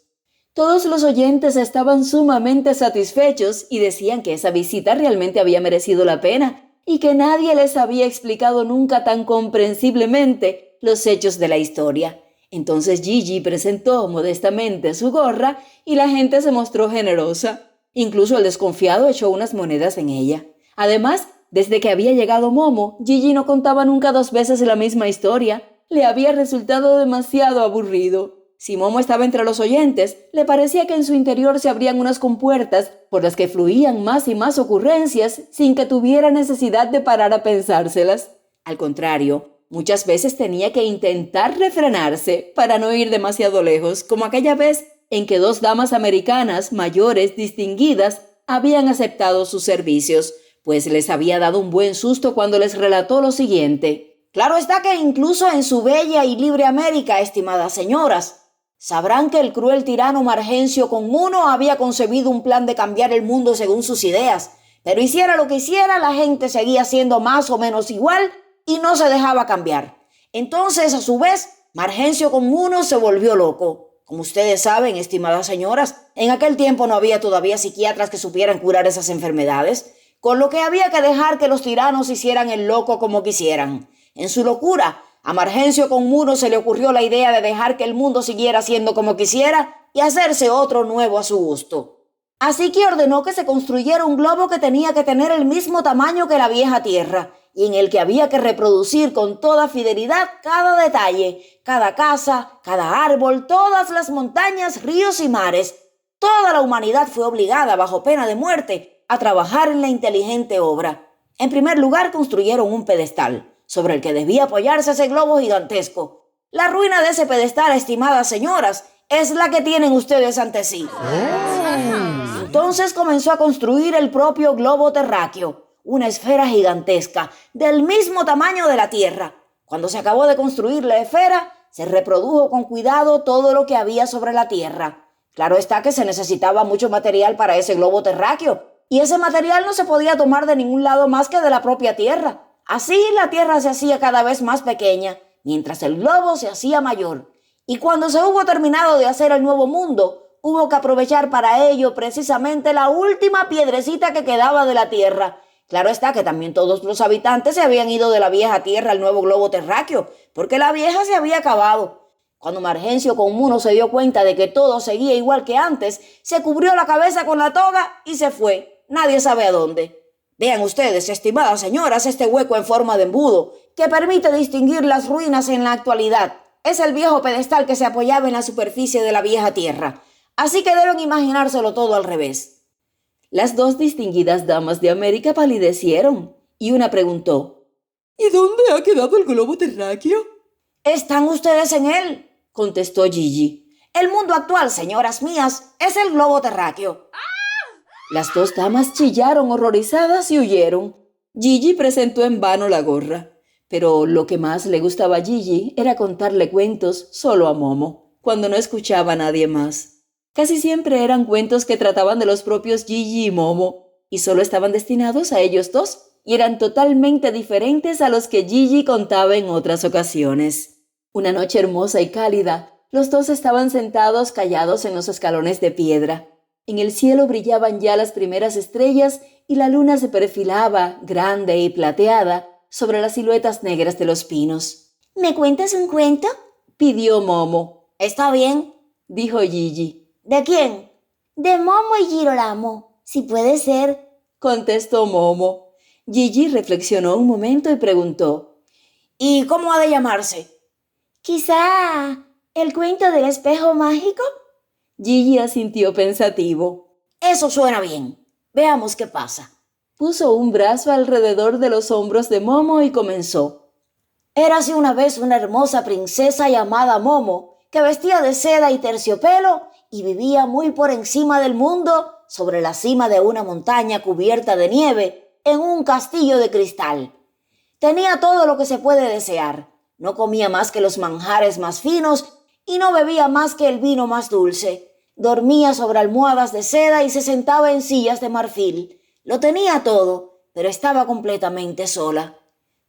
Todos los oyentes estaban sumamente satisfechos y decían que esa visita realmente había merecido la pena y que nadie les había explicado nunca tan comprensiblemente los hechos de la historia. Entonces Gigi presentó modestamente su gorra y la gente se mostró generosa. Incluso el desconfiado echó unas monedas en ella. Además, desde que había llegado Momo, Gigi no contaba nunca 2 veces la misma historia. Le había resultado demasiado aburrido. Si Momo estaba entre los oyentes, le parecía que en su interior se abrían unas compuertas por las que fluían más y más ocurrencias sin que tuviera necesidad de parar a pensárselas. Al contrario, muchas veces tenía que intentar refrenarse para no ir demasiado lejos, como aquella vez en que 2 damas americanas mayores distinguidas habían aceptado sus servicios, pues les había dado un buen susto cuando les relató lo siguiente. Claro está que incluso en su bella y libre América, estimadas señoras, sabrán que el cruel tirano Margencio Conmuno había concebido un plan de cambiar el mundo según sus ideas, pero hiciera lo que hiciera, la gente seguía siendo más o menos igual y no se dejaba cambiar. Entonces, a su vez, Margencio Conmuno se volvió loco. Como ustedes saben, estimadas señoras, en aquel tiempo no había todavía psiquiatras que supieran curar esas enfermedades, con lo que había que dejar que los tiranos hicieran el loco como quisieran. En su locura, a Margencio Conmuno se le ocurrió la idea de dejar que el mundo siguiera siendo como quisiera y hacerse otro nuevo a su gusto. Así que ordenó que se construyera un globo que tenía que tener el mismo tamaño que la vieja Tierra y en el que había que reproducir con toda fidelidad cada detalle, cada casa, cada árbol, todas las montañas, ríos y mares. Toda la humanidad fue obligada, bajo pena de muerte, a trabajar en la inteligente obra. En primer lugar, construyeron un pedestal sobre el que debía apoyarse ese globo gigantesco. La ruina de ese pedestal, estimadas señoras, es la que tienen ustedes ante sí. Entonces comenzó a construir el propio globo terráqueo, una esfera gigantesca, del mismo tamaño de la Tierra. Cuando se acabó de construir la esfera, se reprodujo con cuidado todo lo que había sobre la Tierra. Claro está que se necesitaba mucho material para ese globo terráqueo, y ese material no se podía tomar de ningún lado más que de la propia Tierra. Así la Tierra se hacía cada vez más pequeña, mientras el globo se hacía mayor. Y cuando se hubo terminado de hacer el nuevo mundo, hubo que aprovechar para ello precisamente la última piedrecita que quedaba de la Tierra. Claro está que también todos los habitantes se habían ido de la vieja Tierra al nuevo globo terráqueo, porque la vieja se había acabado. Cuando Margencio Conmuno se dio cuenta de que todo seguía igual que antes, se cubrió la cabeza con la toga y se fue. Nadie sabe a dónde. Vean ustedes, estimadas señoras, este hueco en forma de embudo que permite distinguir las ruinas en la actualidad. Es el viejo pedestal que se apoyaba en la superficie de la vieja Tierra. Así que deben imaginárselo todo al revés. Las 2 distinguidas damas de América palidecieron y una preguntó: ¿Y dónde ha quedado el globo terráqueo? ¿Están ustedes en él?, contestó Gigi. El mundo actual, señoras mías, es el globo terráqueo. Las dos damas chillaron horrorizadas y huyeron. Gigi presentó en vano la gorra. Pero lo que más le gustaba a Gigi era contarle cuentos solo a Momo, cuando no escuchaba a nadie más. Casi siempre eran cuentos que trataban de los propios Gigi y Momo, y solo estaban destinados a ellos dos, y eran totalmente diferentes a los que Gigi contaba en otras ocasiones. Una noche hermosa y cálida, los dos estaban sentados callados en los escalones de piedra. En el cielo brillaban ya las primeras estrellas y la luna se perfilaba, grande y plateada, sobre las siluetas negras de los pinos. ¿Me cuentas un cuento? Pidió Momo. Está bien, dijo Gigi. ¿de quién? De Momo y Girolamo, si puede ser. Contestó Momo. Gigi reflexionó un momento y preguntó. ¿Y cómo ha de llamarse? Quizá el cuento del espejo mágico. Gigi asintió pensativo. Eso suena bien. Veamos qué pasa. Puso un brazo alrededor de los hombros de Momo y comenzó. Érase una vez una hermosa princesa llamada Momo, que vestía de seda y terciopelo y vivía muy por encima del mundo, sobre la cima de una montaña cubierta de nieve, en un castillo de cristal. Tenía todo lo que se puede desear. No comía más que los manjares más finos y no bebía más que el vino más dulce. Dormía sobre almohadas de seda y se sentaba en sillas de marfil. Lo tenía todo, pero estaba completamente sola.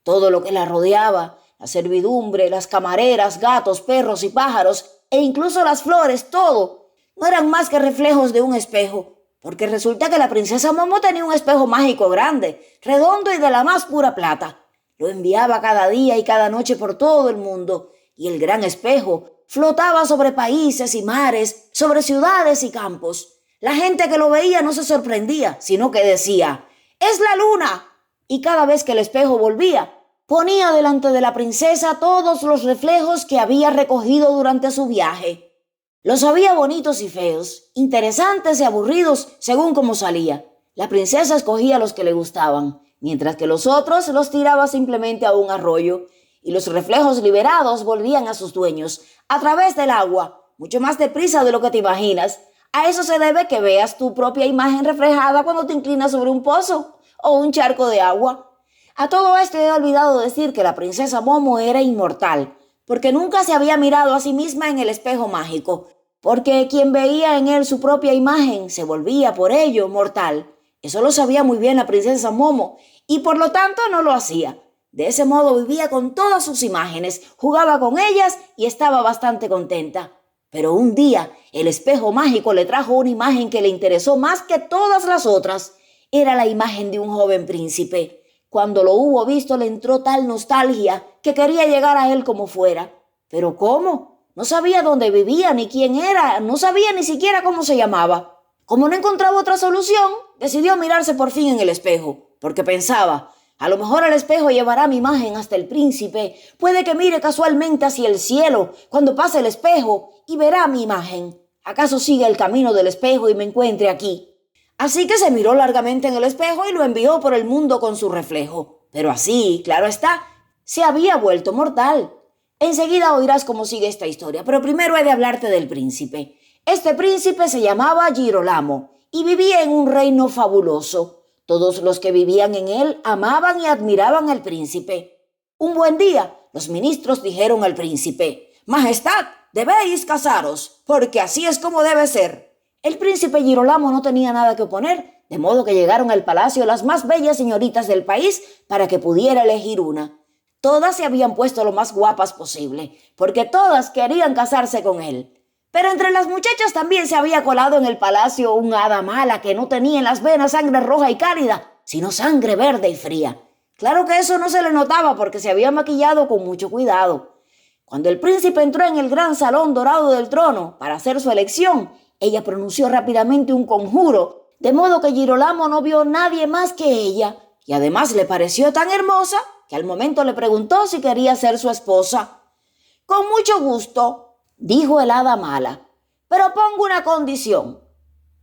Todo lo que la rodeaba, la servidumbre, las camareras, gatos, perros y pájaros, e incluso las flores, todo, no eran más que reflejos de un espejo, porque resulta que la princesa Momo tenía un espejo mágico grande, redondo y de la más pura plata. Lo enviaba cada día y cada noche por todo el mundo, y el gran espejo flotaba sobre países y mares, sobre ciudades y campos. La gente que lo veía no se sorprendía, sino que decía, ¡es la luna! Y cada vez que el espejo volvía, ponía delante de la princesa todos los reflejos que había recogido durante su viaje. Los había bonitos y feos, interesantes y aburridos según cómo salía. La princesa escogía los que le gustaban, mientras que los otros los tiraba simplemente a un arroyo, y los reflejos liberados volvían a sus dueños, a través del agua, mucho más deprisa de lo que te imaginas. A eso se debe que veas tu propia imagen reflejada cuando te inclinas sobre un pozo o un charco de agua. A todo esto he olvidado decir que la princesa Momo era inmortal, porque nunca se había mirado a sí misma en el espejo mágico, porque quien veía en él su propia imagen se volvía por ello mortal. Eso lo sabía muy bien la princesa Momo, y por lo tanto no lo hacía. De ese modo vivía con todas sus imágenes, jugaba con ellas y estaba bastante contenta. Pero un día el espejo mágico le trajo una imagen que le interesó más que todas las otras. Era la imagen de un joven príncipe. Cuando lo hubo visto le entró tal nostalgia que quería llegar a él como fuera. ¿Pero cómo? No sabía dónde vivía ni quién era, no sabía ni siquiera cómo se llamaba. Como no encontraba otra solución, decidió mirarse por fin en el espejo, porque pensaba, a lo mejor el espejo llevará mi imagen hasta el príncipe. Puede que mire casualmente hacia el cielo cuando pase el espejo y verá mi imagen. ¿Acaso siga el camino del espejo y me encuentre aquí? Así que se miró largamente en el espejo y lo envió por el mundo con su reflejo. Pero así, claro está, se había vuelto mortal. Enseguida oirás cómo sigue esta historia, pero primero he de hablarte del príncipe. Este príncipe se llamaba Girolamo y vivía en un reino fabuloso. Todos los que vivían en él amaban y admiraban al príncipe. Un buen día, los ministros dijeron al príncipe, «Majestad, debéis casaros, porque así es como debe ser». El príncipe Girolamo no tenía nada que oponer, de modo que llegaron al palacio las más bellas señoritas del país para que pudiera elegir una. Todas se habían puesto lo más guapas posible, porque todas querían casarse con él. Pero entre las muchachas también se había colado en el palacio un hada mala que no tenía en las venas sangre roja y cálida, sino sangre verde y fría. Claro que eso no se le notaba porque se había maquillado con mucho cuidado. Cuando el príncipe entró en el gran salón dorado del trono para hacer su elección, ella pronunció rápidamente un conjuro, de modo que Girolamo no vio nadie más que ella, y además le pareció tan hermosa que al momento le preguntó si quería ser su esposa. «Con mucho gusto», dijo el hada mala, «pero pongo una condición».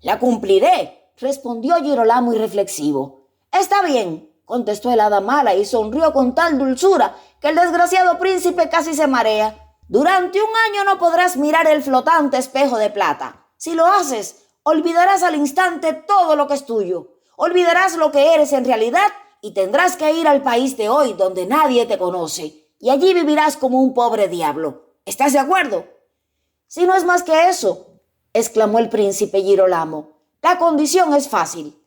«La cumpliré», respondió Girolamo irreflexivo. «Está bien», contestó el hada mala y sonrió con tal dulzura que el desgraciado príncipe casi se marea. Durante un año no podrás mirar el flotante espejo de plata. Si lo haces, olvidarás al instante todo lo que es tuyo. Olvidarás lo que eres en realidad y tendrás que ir al país de hoy donde nadie te conoce. Y allí vivirás como un pobre diablo. ¿Estás de acuerdo? Si no es más que eso, exclamó el príncipe Girolamo. La condición es fácil.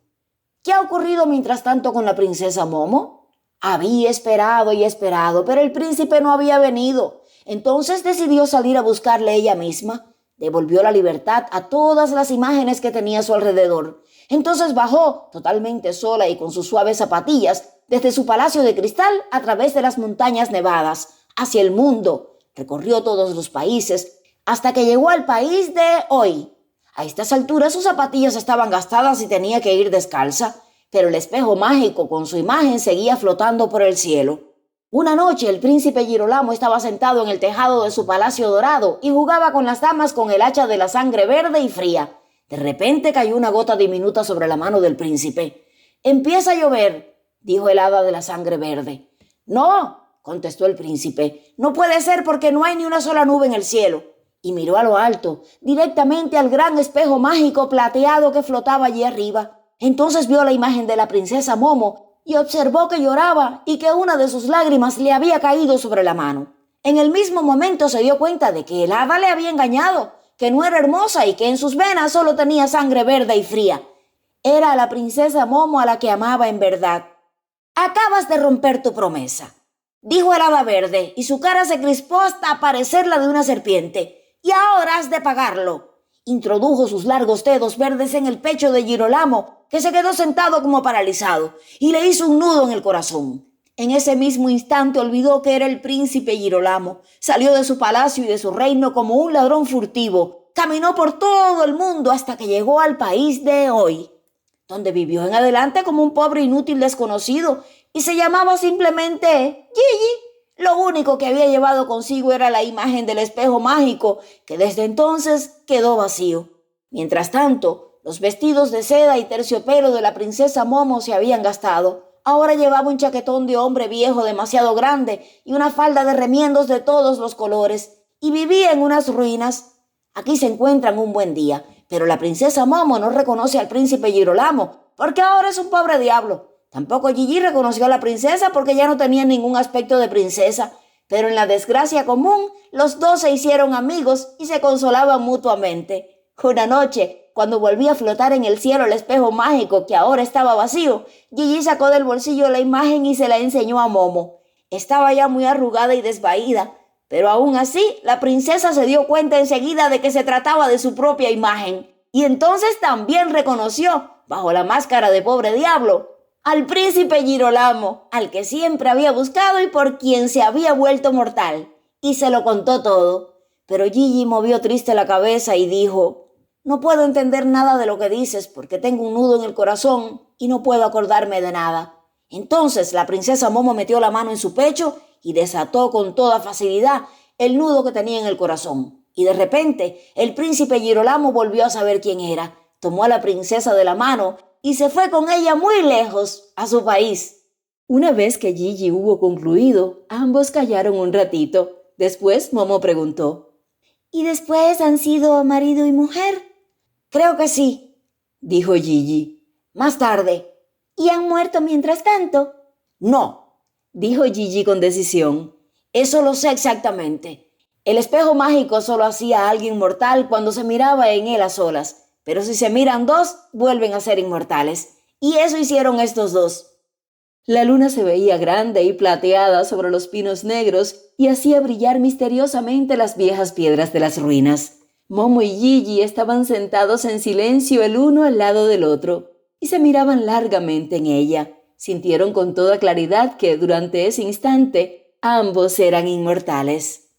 ¿Qué ha ocurrido mientras tanto con la princesa Momo? Había esperado y esperado, pero el príncipe no había venido. Entonces decidió salir a buscarle ella misma. Devolvió la libertad a todas las imágenes que tenía a su alrededor. Entonces bajó, totalmente sola y con sus suaves zapatillas, desde su palacio de cristal a través de las montañas nevadas, hacia el mundo. Recorrió todos los países, hasta que llegó al país de hoy. A estas alturas sus zapatillas estaban gastadas y tenía que ir descalza, pero el espejo mágico con su imagen seguía flotando por el cielo. Una noche el príncipe Girolamo estaba sentado en el tejado de su palacio dorado y jugaba con las damas con el hacha de la sangre verde y fría. De repente cayó una gota diminuta sobre la mano del príncipe. «Empieza a llover», dijo el hada de la sangre verde. «No», contestó el príncipe, «no puede ser porque no hay ni una sola nube en el cielo». Y miró a lo alto, directamente al gran espejo mágico plateado que flotaba allí arriba. Entonces vio la imagen de la princesa Momo y observó que lloraba y que una de sus lágrimas le había caído sobre la mano. En el mismo momento se dio cuenta de que el hada le había engañado, que no era hermosa y que en sus venas solo tenía sangre verde y fría. Era la princesa Momo a la que amaba en verdad. «Acabas de romper tu promesa», dijo el hada verde, y su cara se crispó hasta parecer la de una serpiente. «Y ahora has de pagarlo». Introdujo sus largos dedos verdes en el pecho de Girolamo, que se quedó sentado como paralizado, y le hizo un nudo en el corazón. En ese mismo instante olvidó que era el príncipe Girolamo. Salió de su palacio y de su reino como un ladrón furtivo. Caminó por todo el mundo hasta que llegó al país de hoy, donde vivió en adelante como un pobre inútil desconocido y se llamaba simplemente Gigi. Lo único que había llevado consigo era la imagen del espejo mágico, que desde entonces quedó vacío. Mientras tanto, los vestidos de seda y terciopelo de la princesa Momo se habían gastado. Ahora llevaba un chaquetón de hombre viejo demasiado grande y una falda de remiendos de todos los colores, y vivía en unas ruinas. Aquí se encuentran un buen día, pero la princesa Momo no reconoce al príncipe Girolamo, porque ahora es un pobre diablo. Tampoco Gigi reconoció a la princesa porque ya no tenía ningún aspecto de princesa, pero en la desgracia común los dos se hicieron amigos y se consolaban mutuamente. Una noche, cuando volvía a flotar en el cielo el espejo mágico que ahora estaba vacío, Gigi sacó del bolsillo la imagen y se la enseñó a Momo. Estaba ya muy arrugada y desvaída, pero aún así la princesa se dio cuenta enseguida de que se trataba de su propia imagen, y entonces también reconoció, bajo la máscara de pobre diablo, al príncipe Girolamo, al que siempre había buscado y por quien se había vuelto mortal, y se lo contó todo. Pero Gigi movió triste la cabeza y dijo: «No puedo entender nada de lo que dices porque tengo un nudo en el corazón y no puedo acordarme de nada». Entonces la princesa Momo metió la mano en su pecho y desató con toda facilidad el nudo que tenía en el corazón. Y de repente el príncipe Girolamo volvió a saber quién era. Tomó a la princesa de la mano y se fue con ella muy lejos, a su país. Una vez que Gigi hubo concluido, ambos callaron un ratito. Después Momo preguntó: ¿Y después han sido marido y mujer? «Creo que sí», dijo Gigi. «Más tarde». ¿Y han muerto mientras tanto? «No», dijo Gigi con decisión. «Eso lo sé exactamente. El espejo mágico solo hacía a alguien mortal cuando se miraba en él a solas. Pero si se miran dos, vuelven a ser inmortales. Y eso hicieron estos dos». La luna se veía grande y plateada sobre los pinos negros y hacía brillar misteriosamente las viejas piedras de las ruinas. Momo y Gigi estaban sentados en silencio el uno al lado del otro y se miraban largamente en ella. Sintieron con toda claridad que durante ese instante ambos eran inmortales.